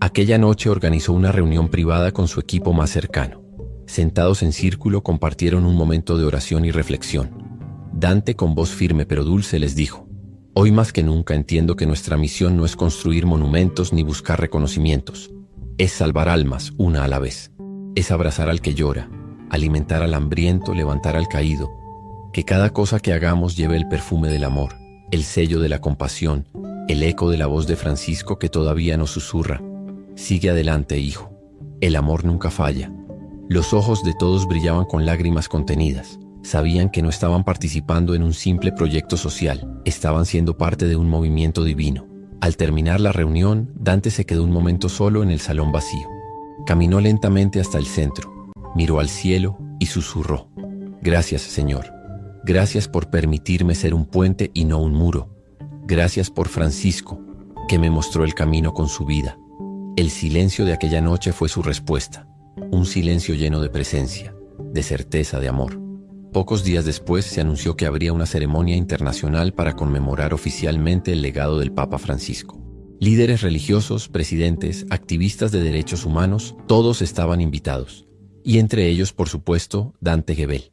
Aquella noche organizó una reunión privada con su equipo más cercano. Sentados en círculo, compartieron un momento de oración y reflexión. Dante, con voz firme pero dulce, les dijo: «Hoy más que nunca entiendo que nuestra misión no es construir monumentos ni buscar reconocimientos. Es salvar almas, una a la vez. Es abrazar al que llora, alimentar al hambriento, levantar al caído. Que cada cosa que hagamos lleve el perfume del amor, el sello de la compasión, el eco de la voz de Francisco que todavía nos susurra: sigue adelante, hijo. El amor nunca falla». Los ojos de todos brillaban con lágrimas contenidas. Sabían que no estaban participando en un simple proyecto social, estaban siendo parte de un movimiento divino. Al terminar la reunión, Dante se quedó un momento solo en el salón vacío. Caminó lentamente hasta el centro, miró al cielo y susurró: «Gracias, Señor. Gracias por permitirme ser un puente y no un muro. Gracias por Francisco, que me mostró el camino con su vida». El silencio de aquella noche fue su respuesta, un silencio lleno de presencia, de certeza, de amor. Pocos días después se anunció que habría una ceremonia internacional para conmemorar oficialmente el legado del Papa Francisco. Líderes religiosos, presidentes, activistas de derechos humanos, todos estaban invitados. Y entre ellos, por supuesto, Dante Gebel.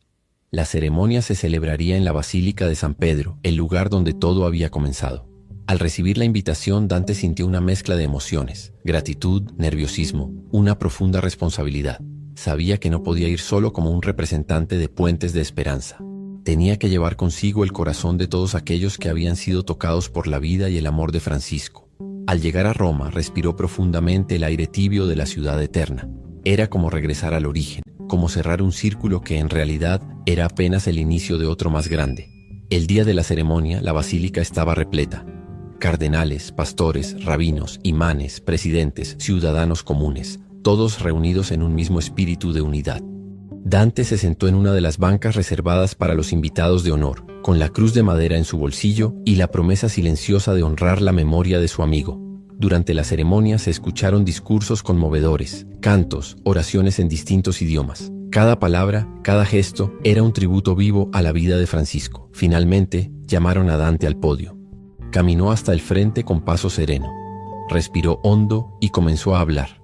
La ceremonia se celebraría en la Basílica de San Pedro, el lugar donde todo había comenzado. Al recibir la invitación, Dante sintió una mezcla de emociones: gratitud, nerviosismo, una profunda responsabilidad. Sabía que no podía ir solo como un representante de Puentes de Esperanza. Tenía que llevar consigo el corazón de todos aquellos que habían sido tocados por la vida y el amor de Francisco. Al llegar a Roma, respiró profundamente el aire tibio de la ciudad eterna. Era como regresar al origen, como cerrar un círculo que en realidad era apenas el inicio de otro más grande. El día de la ceremonia, la basílica estaba repleta. Cardenales, pastores, rabinos, imanes, presidentes, ciudadanos comunes, todos reunidos en un mismo espíritu de unidad. Dante se sentó en una de las bancas reservadas para los invitados de honor, con la cruz de madera en su bolsillo y la promesa silenciosa de honrar la memoria de su amigo. Durante la ceremonia se escucharon discursos conmovedores, cantos, oraciones en distintos idiomas. Cada palabra, cada gesto era un tributo vivo a la vida de Francisco. Finalmente, llamaron a Dante al podio. Caminó hasta el frente con paso sereno. Respiró hondo y comenzó a hablar.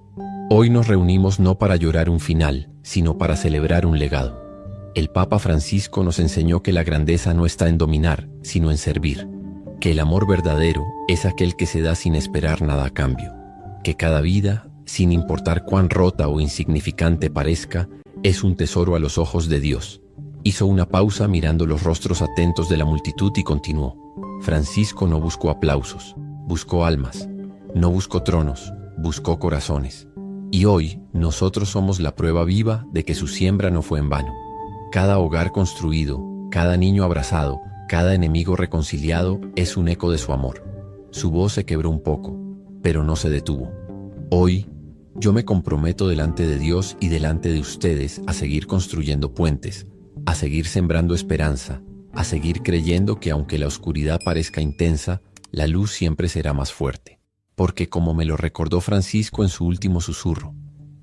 Hoy nos reunimos no para llorar un final, sino para celebrar un legado. El Papa Francisco nos enseñó que la grandeza no está en dominar, sino en servir. Que el amor verdadero es aquel que se da sin esperar nada a cambio. Que cada vida, sin importar cuán rota o insignificante parezca, es un tesoro a los ojos de Dios. Hizo una pausa mirando los rostros atentos de la multitud y continuó. Francisco no buscó aplausos, buscó almas. No buscó tronos, buscó corazones. Y hoy, nosotros somos la prueba viva de que su siembra no fue en vano. Cada hogar construido, cada niño abrazado, cada enemigo reconciliado es un eco de su amor. Su voz se quebró un poco, pero no se detuvo. Hoy, yo me comprometo delante de Dios y delante de ustedes a seguir construyendo puentes, a seguir sembrando esperanza, a seguir creyendo que aunque la oscuridad parezca intensa, la luz siempre será más fuerte. Porque como me lo recordó Francisco en su último susurro,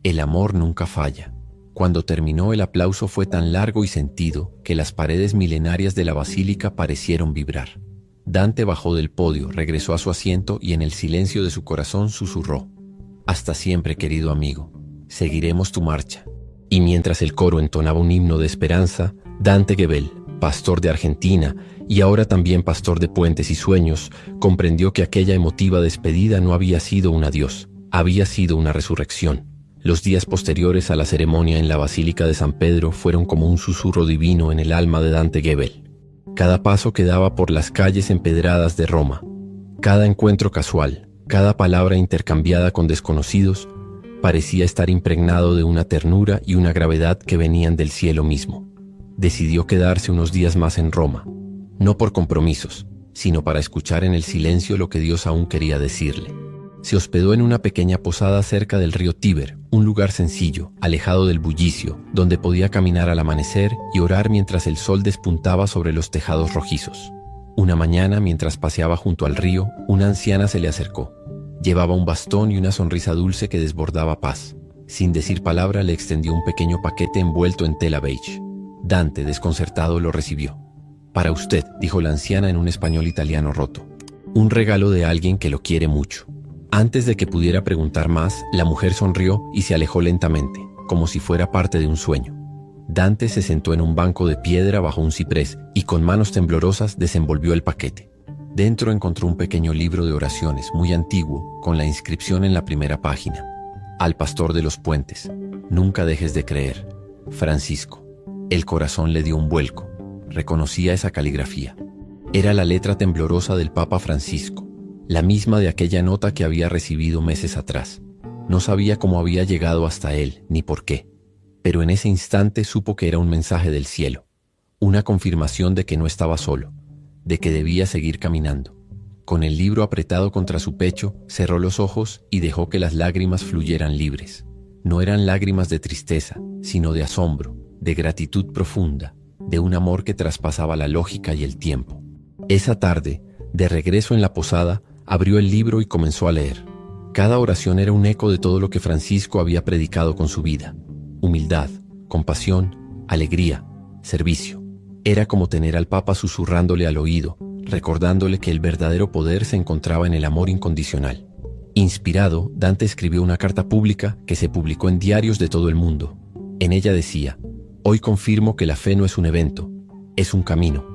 el amor nunca falla. Cuando terminó, el aplauso fue tan largo y sentido que las paredes milenarias de la basílica parecieron vibrar. Dante bajó del podio, regresó a su asiento y en el silencio de su corazón susurró: «Hasta siempre, querido amigo, seguiremos tu marcha». Y mientras el coro entonaba un himno de esperanza, Dante Gebel, pastor de Argentina y ahora también pastor de Puentes y Sueños, comprendió que aquella emotiva despedida no había sido un adiós, había sido una resurrección. Los días posteriores a la ceremonia en la Basílica de San Pedro fueron como un susurro divino en el alma de Dante Gebel. Cada paso que daba por las calles empedradas de Roma, cada encuentro casual, cada palabra intercambiada con desconocidos, parecía estar impregnado de una ternura y una gravedad que venían del cielo mismo. Decidió quedarse unos días más en Roma, no por compromisos, sino para escuchar en el silencio lo que Dios aún quería decirle. Se hospedó en una pequeña posada cerca del río Tíber, un lugar sencillo, alejado del bullicio, donde podía caminar al amanecer y orar mientras el sol despuntaba sobre los tejados rojizos. Una mañana, mientras paseaba junto al río, una anciana se le acercó. Llevaba un bastón y una sonrisa dulce que desbordaba paz. Sin decir palabra, le extendió un pequeño paquete envuelto en tela beige. Dante, desconcertado, lo recibió. «Para usted», dijo la anciana en un español italiano roto. «Un regalo de alguien que lo quiere mucho». Antes de que pudiera preguntar más, la mujer sonrió y se alejó lentamente, como si fuera parte de un sueño. Dante se sentó en un banco de piedra bajo un ciprés y con manos temblorosas desenvolvió el paquete. Dentro encontró un pequeño libro de oraciones muy antiguo, con la inscripción en la primera página: «Al pastor de los puentes, nunca dejes de creer, Francisco». El corazón le dio un vuelco. Reconocía esa caligrafía. Era la letra temblorosa del Papa Francisco, la misma de aquella nota que había recibido meses atrás. No sabía cómo había llegado hasta él, ni por qué, pero en ese instante supo que era un mensaje del cielo, una confirmación de que no estaba solo, de que debía seguir caminando. Con el libro apretado contra su pecho, cerró los ojos y dejó que las lágrimas fluyeran libres. No eran lágrimas de tristeza, sino de asombro, de gratitud profunda, de un amor que traspasaba la lógica y el tiempo. Esa tarde, de regreso en la posada, abrió el libro y comenzó a leer. Cada oración era un eco de todo lo que Francisco había predicado con su vida: humildad, compasión, alegría, servicio. Era como tener al Papa susurrándole al oído, recordándole que el verdadero poder se encontraba en el amor incondicional. Inspirado, Dante escribió una carta pública que se publicó en diarios de todo el mundo. En ella decía: «Hoy confirmo que la fe no es un evento, es un camino.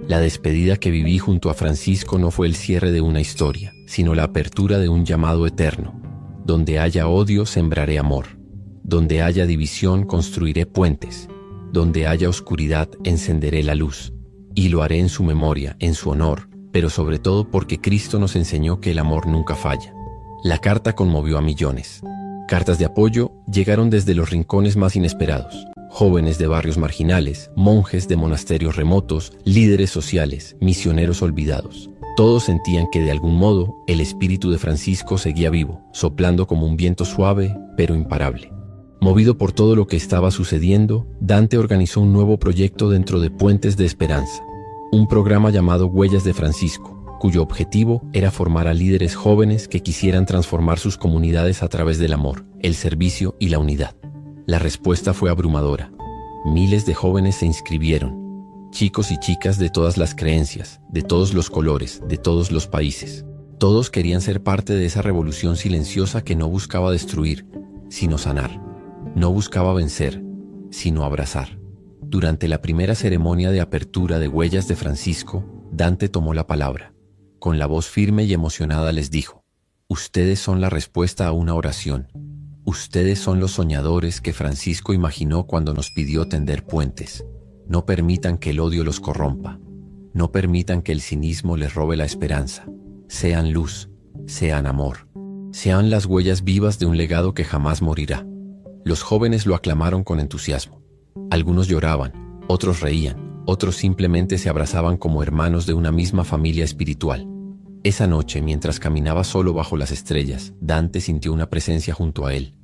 La despedida que viví junto a Francisco no fue el cierre de una historia, sino la apertura de un llamado eterno. Donde haya odio, sembraré amor. Donde haya división construiré puentes, donde haya oscuridad encenderé la luz, y lo haré en su memoria, en su honor, pero sobre todo porque Cristo nos enseñó que el amor nunca falla. La carta conmovió a millones. Cartas de apoyo llegaron desde los rincones más inesperados. Jóvenes de barrios marginales, monjes de monasterios remotos, líderes sociales, misioneros olvidados. Todos sentían que de algún modo el espíritu de Francisco seguía vivo, soplando como un viento suave pero imparable. Movido por todo lo que estaba sucediendo, Dante organizó un nuevo proyecto dentro de Puentes de Esperanza, un programa llamado Huellas de Francisco, cuyo objetivo era formar a líderes jóvenes que quisieran transformar sus comunidades a través del amor, el servicio y la unidad. La respuesta fue abrumadora. Miles de jóvenes se inscribieron, chicos y chicas de todas las creencias, de todos los colores, de todos los países. Todos querían ser parte de esa revolución silenciosa que no buscaba destruir, sino sanar. No buscaba vencer, sino abrazar. Durante la primera ceremonia de apertura de Huellas de Francisco, Dante tomó la palabra. Con la voz firme y emocionada les dijo: ustedes son la respuesta a una oración. Ustedes son los soñadores que Francisco imaginó cuando nos pidió tender puentes. No permitan que el odio los corrompa. No permitan que el cinismo les robe la esperanza. Sean luz, sean amor. Sean las huellas vivas de un legado que jamás morirá. Los jóvenes lo aclamaron con entusiasmo. Algunos lloraban, otros reían, otros simplemente se abrazaban como hermanos de una misma familia espiritual. Esa noche, mientras caminaba solo bajo las estrellas, Dante sintió una presencia junto a él.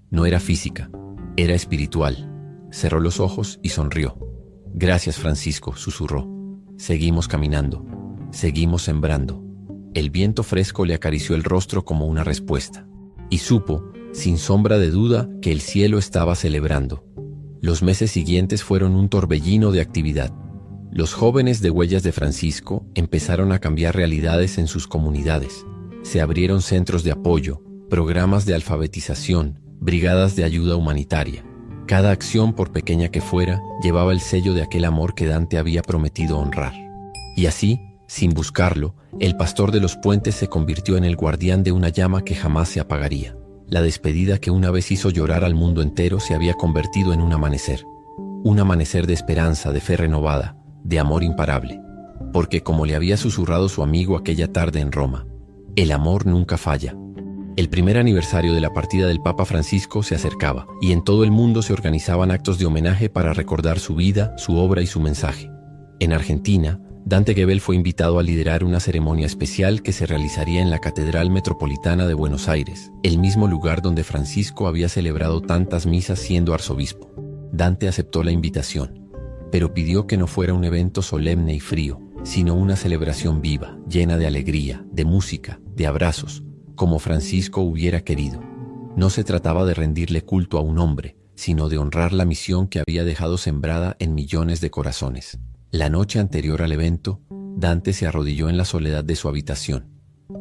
No era física, era espiritual. Cerró los ojos y sonrió. Gracias, Francisco, susurró. Seguimos caminando, seguimos sembrando. El viento fresco le acarició el rostro como una respuesta. Y supo, sin sombra de duda, que el cielo estaba celebrando. Los meses siguientes fueron un torbellino de actividad. Los jóvenes de Huellas de Francisco empezaron a cambiar realidades en sus comunidades. Se abrieron centros de apoyo, programas de alfabetización, brigadas de ayuda humanitaria. Cada acción, por pequeña que fuera, llevaba el sello de aquel amor que Dante había prometido honrar. Y así, sin buscarlo, el pastor de los puentes se convirtió en el guardián de una llama que jamás se apagaría. La despedida que una vez hizo llorar al mundo entero se había convertido en un amanecer de esperanza, de fe renovada, de amor imparable. Porque como le había susurrado su amigo aquella tarde en Roma, el amor nunca falla. El primer aniversario de la partida del Papa Francisco se acercaba, y en todo el mundo se organizaban actos de homenaje para recordar su vida, su obra y su mensaje. En Argentina, Dante Gebel fue invitado a liderar una ceremonia especial que se realizaría en la Catedral Metropolitana de Buenos Aires, el mismo lugar donde Francisco había celebrado tantas misas siendo arzobispo. Dante aceptó la invitación, pero pidió que no fuera un evento solemne y frío, sino una celebración viva, llena de alegría, de música, de abrazos, como Francisco hubiera querido. No se trataba de rendirle culto a un hombre, sino de honrar la misión que había dejado sembrada en millones de corazones. La noche anterior al evento, Dante se arrodilló en la soledad de su habitación.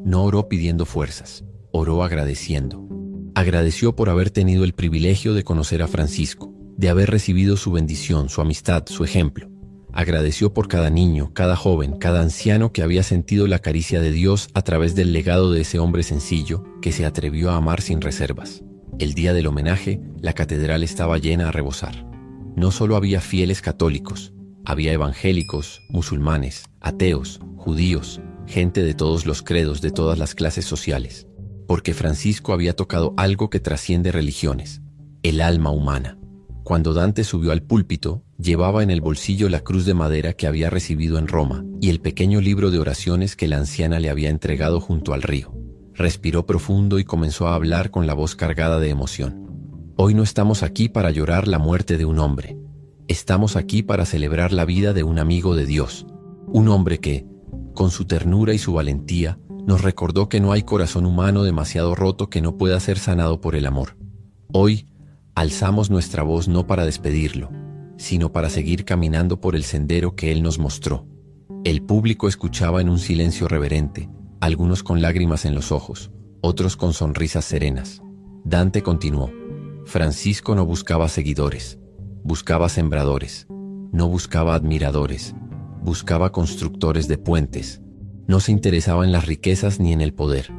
No oró pidiendo fuerzas, oró agradeciendo. Agradeció por haber tenido el privilegio de conocer a Francisco, de haber recibido su bendición, su amistad, su ejemplo. Agradeció por cada niño, cada joven, cada anciano que había sentido la caricia de Dios a través del legado de ese hombre sencillo que se atrevió a amar sin reservas. El día del homenaje, la catedral estaba llena a rebosar. No solo había fieles católicos, había evangélicos, musulmanes, ateos, judíos, gente de todos los credos, de todas las clases sociales. Porque Francisco había tocado algo que trasciende religiones, el alma humana. Cuando Dante subió al púlpito, llevaba en el bolsillo la cruz de madera que había recibido en Roma y el pequeño libro de oraciones que la anciana le había entregado junto al río. Respiró profundo y comenzó a hablar con la voz cargada de emoción. Hoy no estamos aquí para llorar la muerte de un hombre. Estamos aquí para celebrar la vida de un amigo de Dios. Un hombre que, con su ternura y su valentía, nos recordó que no hay corazón humano demasiado roto que no pueda ser sanado por el amor. Hoy, alzamos nuestra voz no para despedirlo, sino para seguir caminando por el sendero que él nos mostró. El público escuchaba en un silencio reverente, algunos con lágrimas en los ojos, otros con sonrisas serenas. Dante continuó: Francisco no buscaba seguidores, buscaba sembradores, no buscaba admiradores, buscaba constructores de puentes. No se interesaba en las riquezas ni en el poder,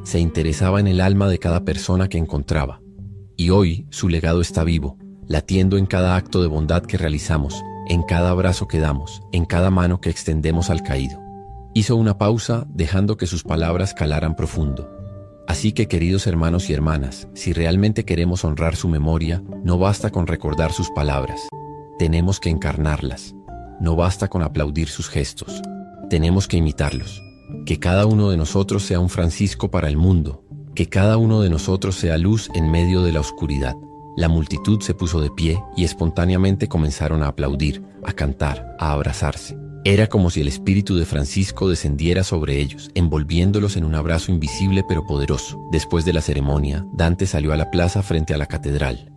se interesaba en el alma de cada persona que encontraba. Y hoy su legado está vivo, latiendo en cada acto de bondad que realizamos, en cada abrazo que damos, en cada mano que extendemos al caído. Hizo una pausa, dejando que sus palabras calaran profundo. Así que, queridos hermanos y hermanas, si realmente queremos honrar su memoria, no basta con recordar sus palabras. Tenemos que encarnarlas. No basta con aplaudir sus gestos. Tenemos que imitarlos. Que cada uno de nosotros sea un Francisco para el mundo. Que cada uno de nosotros sea luz en medio de la oscuridad. La multitud se puso de pie y espontáneamente comenzaron a aplaudir, a cantar, a abrazarse. Era como si el espíritu de Francisco descendiera sobre ellos, envolviéndolos en un abrazo invisible pero poderoso. Después de la ceremonia, Dante salió a la plaza frente a la catedral.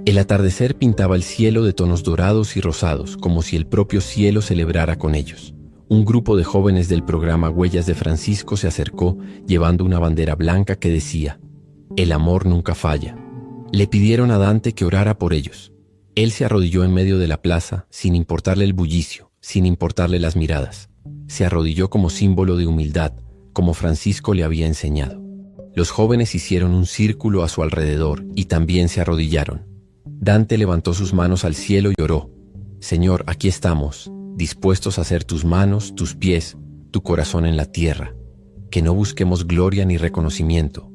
El atardecer pintaba el cielo de tonos dorados y rosados, como si el propio cielo celebrara con ellos. Un grupo de jóvenes del programa Huellas de Francisco se acercó, llevando una bandera blanca que decía: «El amor nunca falla». Le pidieron a Dante que orara por ellos. Él se arrodilló en medio de la plaza, sin importarle el bullicio, sin importarle las miradas. Se arrodilló como símbolo de humildad, como Francisco le había enseñado. Los jóvenes hicieron un círculo a su alrededor y también se arrodillaron. Dante levantó sus manos al cielo y oró: «Señor, aquí estamos, dispuestos a ser tus manos, tus pies, tu corazón en la tierra. Que no busquemos gloria ni reconocimiento,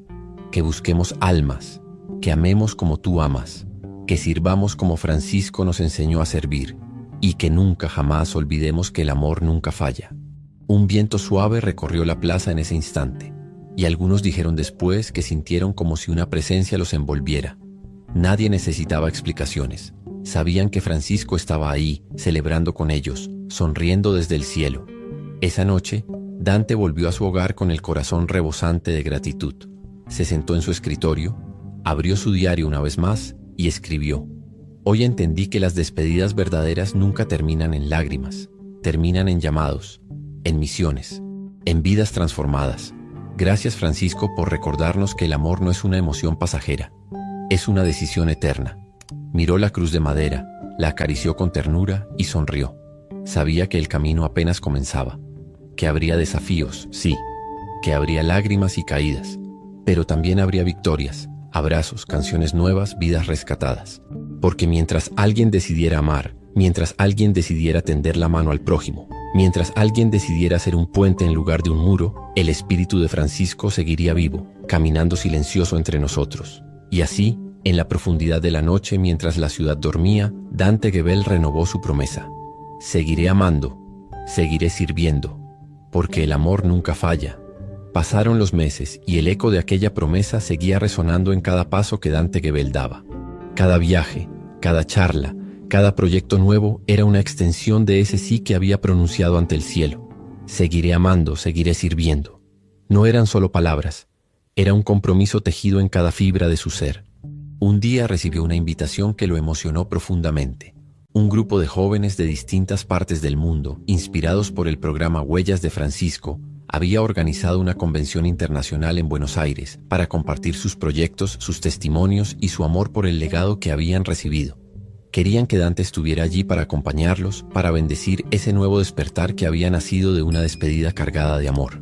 que busquemos almas, que amemos como tú amas, que sirvamos como Francisco nos enseñó a servir, y que nunca jamás olvidemos que el amor nunca falla». Un viento suave recorrió la plaza en ese instante, y algunos dijeron después que sintieron como si una presencia los envolviera. Nadie necesitaba explicaciones. Sabían que Francisco estaba ahí, celebrando con ellos, sonriendo desde el cielo. Esa noche, Dante volvió a su hogar con el corazón rebosante de gratitud. Se sentó en su escritorio, abrió su diario una vez más y escribió: «Hoy entendí que las despedidas verdaderas nunca terminan en lágrimas, terminan en llamados, en misiones, en vidas transformadas. Gracias, Francisco, por recordarnos que el amor no es una emoción pasajera, es una decisión eterna». Miró la cruz de madera, la acarició con ternura y sonrió. Sabía que el camino apenas comenzaba, que habría desafíos, sí, que habría lágrimas y caídas, pero también habría victorias, abrazos, canciones nuevas, vidas rescatadas. Porque mientras alguien decidiera amar, mientras alguien decidiera tender la mano al prójimo, mientras alguien decidiera ser un puente en lugar de un muro, el espíritu de Francisco seguiría vivo, caminando silencioso entre nosotros. Y así, en la profundidad de la noche, mientras la ciudad dormía, Dante Gebel renovó su promesa: «Seguiré amando, seguiré sirviendo, porque el amor nunca falla». Pasaron los meses y el eco de aquella promesa seguía resonando en cada paso que Dante Gebel daba. Cada viaje, cada charla, cada proyecto nuevo era una extensión de ese sí que había pronunciado ante el cielo: «Seguiré amando, seguiré sirviendo». No eran solo palabras, era un compromiso tejido en cada fibra de su ser. Un día recibió una invitación que lo emocionó profundamente. Un grupo de jóvenes de distintas partes del mundo, inspirados por el programa Huellas de Francisco, había organizado una convención internacional en Buenos Aires para compartir sus proyectos, sus testimonios y su amor por el legado que habían recibido. Querían que Dante estuviera allí para acompañarlos, para bendecir ese nuevo despertar que había nacido de una despedida cargada de amor.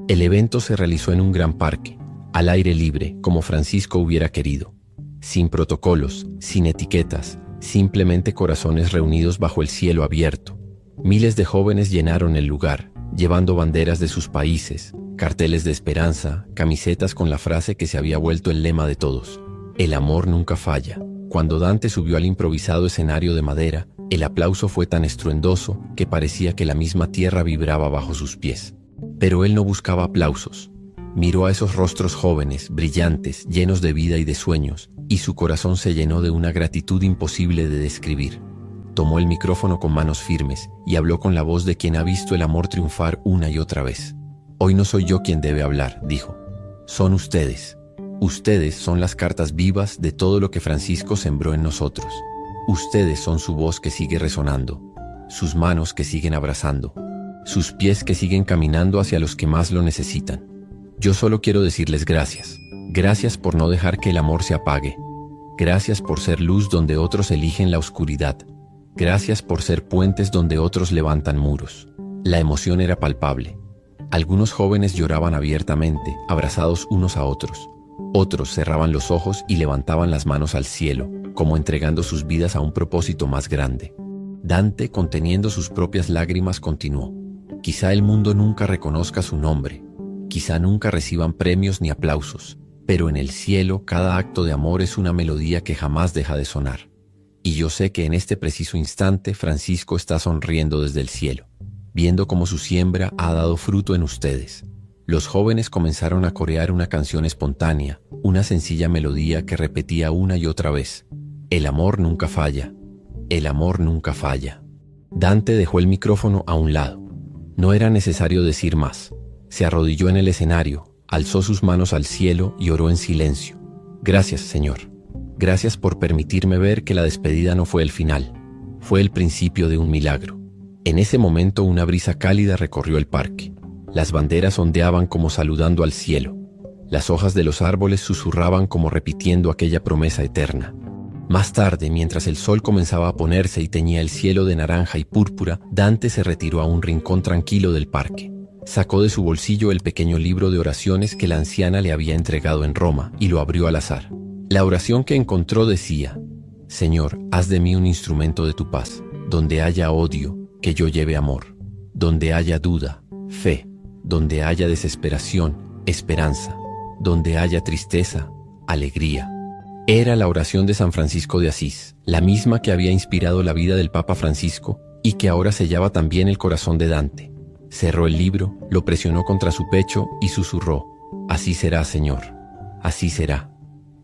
El evento se realizó en un gran parque, al aire libre, como Francisco hubiera querido. Sin protocolos, sin etiquetas, simplemente corazones reunidos bajo el cielo abierto. Miles de jóvenes llenaron el lugar, llevando banderas de sus países, carteles de esperanza, camisetas con la frase que se había vuelto el lema de todos: «El amor nunca falla». Cuando Dante subió al improvisado escenario de madera, el aplauso fue tan estruendoso que parecía que la misma tierra vibraba bajo sus pies. Pero él no buscaba aplausos. Miró a esos rostros jóvenes, brillantes, llenos de vida y de sueños, y su corazón se llenó de una gratitud imposible de describir. Tomó el micrófono con manos firmes y habló con la voz de quien ha visto el amor triunfar una y otra vez. «Hoy no soy yo quien debe hablar», dijo. «Son ustedes. Ustedes son las cartas vivas de todo lo que Francisco sembró en nosotros. Ustedes son su voz que sigue resonando, sus manos que siguen abrazando, sus pies que siguen caminando hacia los que más lo necesitan. Yo solo quiero decirles gracias. Gracias por no dejar que el amor se apague. Gracias por ser luz donde otros eligen la oscuridad. Gracias por ser puentes donde otros levantan muros». La emoción era palpable. Algunos jóvenes lloraban abiertamente, abrazados unos a otros. Otros cerraban los ojos y levantaban las manos al cielo, como entregando sus vidas a un propósito más grande. Dante, conteniendo sus propias lágrimas, continuó: quizá el mundo nunca reconozca su nombre, quizá nunca reciban premios ni aplausos, pero en el cielo cada acto de amor es una melodía que jamás deja de sonar. Y yo sé que en este preciso instante Francisco está sonriendo desde el cielo, viendo cómo su siembra ha dado fruto en ustedes. Los jóvenes comenzaron a corear una canción espontánea, una sencilla melodía que repetía una y otra vez: el amor nunca falla, el amor nunca falla. Dante dejó el micrófono a un lado. No era necesario decir más. Se arrodilló en el escenario, alzó sus manos al cielo y oró en silencio. Gracias, Señor. Gracias por permitirme ver que la despedida no fue el final, fue el principio de un milagro. En ese momento una brisa cálida recorrió el parque. Las banderas ondeaban como saludando al cielo. Las hojas de los árboles susurraban como repitiendo aquella promesa eterna. Más tarde, mientras el sol comenzaba a ponerse y teñía el cielo de naranja y púrpura, Dante se retiró a un rincón tranquilo del parque. Sacó de su bolsillo el pequeño libro de oraciones que la anciana le había entregado en Roma y lo abrió al azar. La oración que encontró decía: Señor, haz de mí un instrumento de tu paz. Donde haya odio, que yo lleve amor. Donde haya duda, fe. Donde haya desesperación, esperanza. Donde haya tristeza, alegría. Era la oración de San Francisco de Asís, la misma que había inspirado la vida del Papa Francisco y que ahora sellaba también el corazón de Dante. Cerró el libro, lo presionó contra su pecho y susurró: así será, Señor, así será.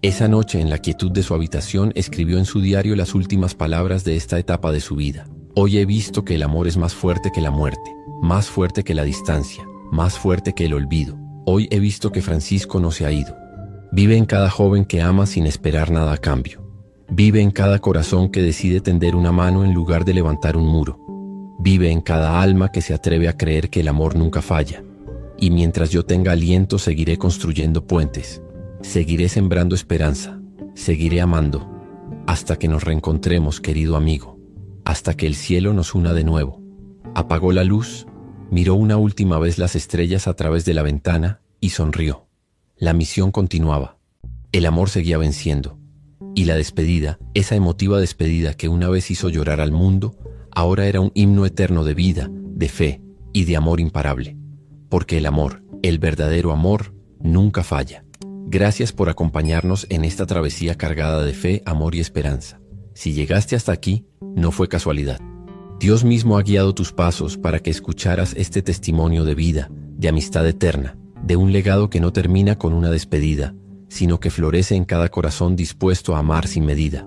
Esa noche, en la quietud de su habitación, escribió en su diario las últimas palabras de esta etapa de su vida. Hoy he visto que el amor es más fuerte que la muerte, más fuerte que la distancia, más fuerte que el olvido. Hoy he visto que Francisco no se ha ido. Vive en cada joven que ama sin esperar nada a cambio. Vive en cada corazón que decide tender una mano en lugar de levantar un muro. Vive en cada alma que se atreve a creer que el amor nunca falla. Y mientras yo tenga aliento, seguiré construyendo puentes. Seguiré sembrando esperanza. Seguiré amando. Hasta que nos reencontremos, querido amigo. Hasta que el cielo nos una de nuevo. Apagó la luz, miró una última vez las estrellas a través de la ventana y sonrió. La misión continuaba. El amor seguía venciendo. Y la despedida, esa emotiva despedida que una vez hizo llorar al mundo, ahora era un himno eterno de vida, de fe y de amor imparable. Porque el amor, el verdadero amor, nunca falla. Gracias por acompañarnos en esta travesía cargada de fe, amor y esperanza. Si llegaste hasta aquí, no fue casualidad. Dios mismo ha guiado tus pasos para que escucharas este testimonio de vida, de amistad eterna, de un legado que no termina con una despedida, sino que florece en cada corazón dispuesto a amar sin medida.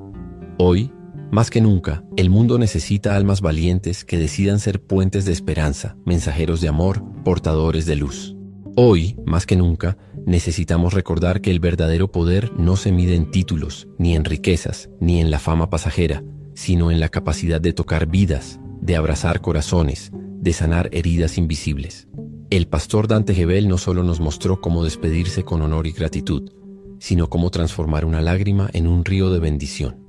Hoy, más que nunca, el mundo necesita almas valientes que decidan ser puentes de esperanza, mensajeros de amor, portadores de luz. Hoy, más que nunca, necesitamos recordar que el verdadero poder no se mide en títulos, ni en riquezas, ni en la fama pasajera, sino en la capacidad de tocar vidas, de abrazar corazones, de sanar heridas invisibles. El pastor Dante Gebel no solo nos mostró cómo despedirse con honor y gratitud, sino cómo transformar una lágrima en un río de bendición.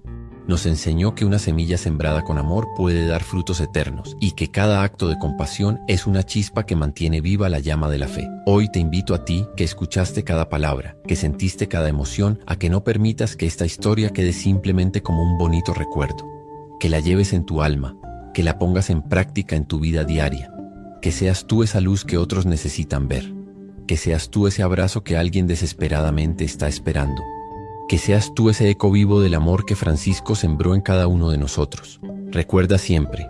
Nos enseñó que una semilla sembrada con amor puede dar frutos eternos y que cada acto de compasión es una chispa que mantiene viva la llama de la fe. Hoy te invito a ti, que escuchaste cada palabra, que sentiste cada emoción, a que no permitas que esta historia quede simplemente como un bonito recuerdo. Que la lleves en tu alma, que la pongas en práctica en tu vida diaria. Que seas tú esa luz que otros necesitan ver. Que seas tú ese abrazo que alguien desesperadamente está esperando. Que seas tú ese eco vivo del amor que Francisco sembró en cada uno de nosotros. Recuerda siempre,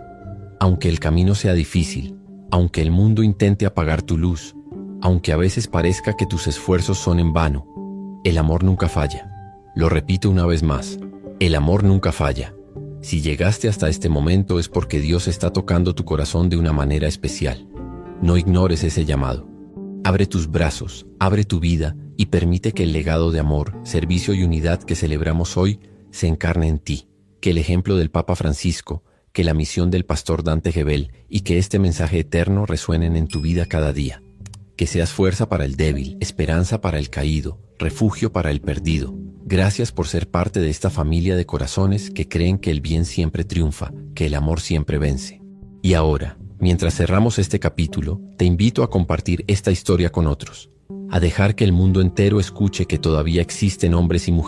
aunque el camino sea difícil, aunque el mundo intente apagar tu luz, aunque a veces parezca que tus esfuerzos son en vano, el amor nunca falla. Lo repito una vez más, el amor nunca falla. Si llegaste hasta este momento es porque Dios está tocando tu corazón de una manera especial. No ignores ese llamado. Abre tus brazos, abre tu vida y permite que el legado de amor, servicio y unidad que celebramos hoy se encarne en ti. Que el ejemplo del Papa Francisco, que la misión del pastor Dante Gebel y que este mensaje eterno resuenen en tu vida cada día. Que seas fuerza para el débil, esperanza para el caído, refugio para el perdido. Gracias por ser parte de esta familia de corazones que creen que el bien siempre triunfa, que el amor siempre vence. Y ahora, mientras cerramos este capítulo, te invito a compartir esta historia con otros. a dejar que el mundo entero escuche que todavía existen hombres y mujeres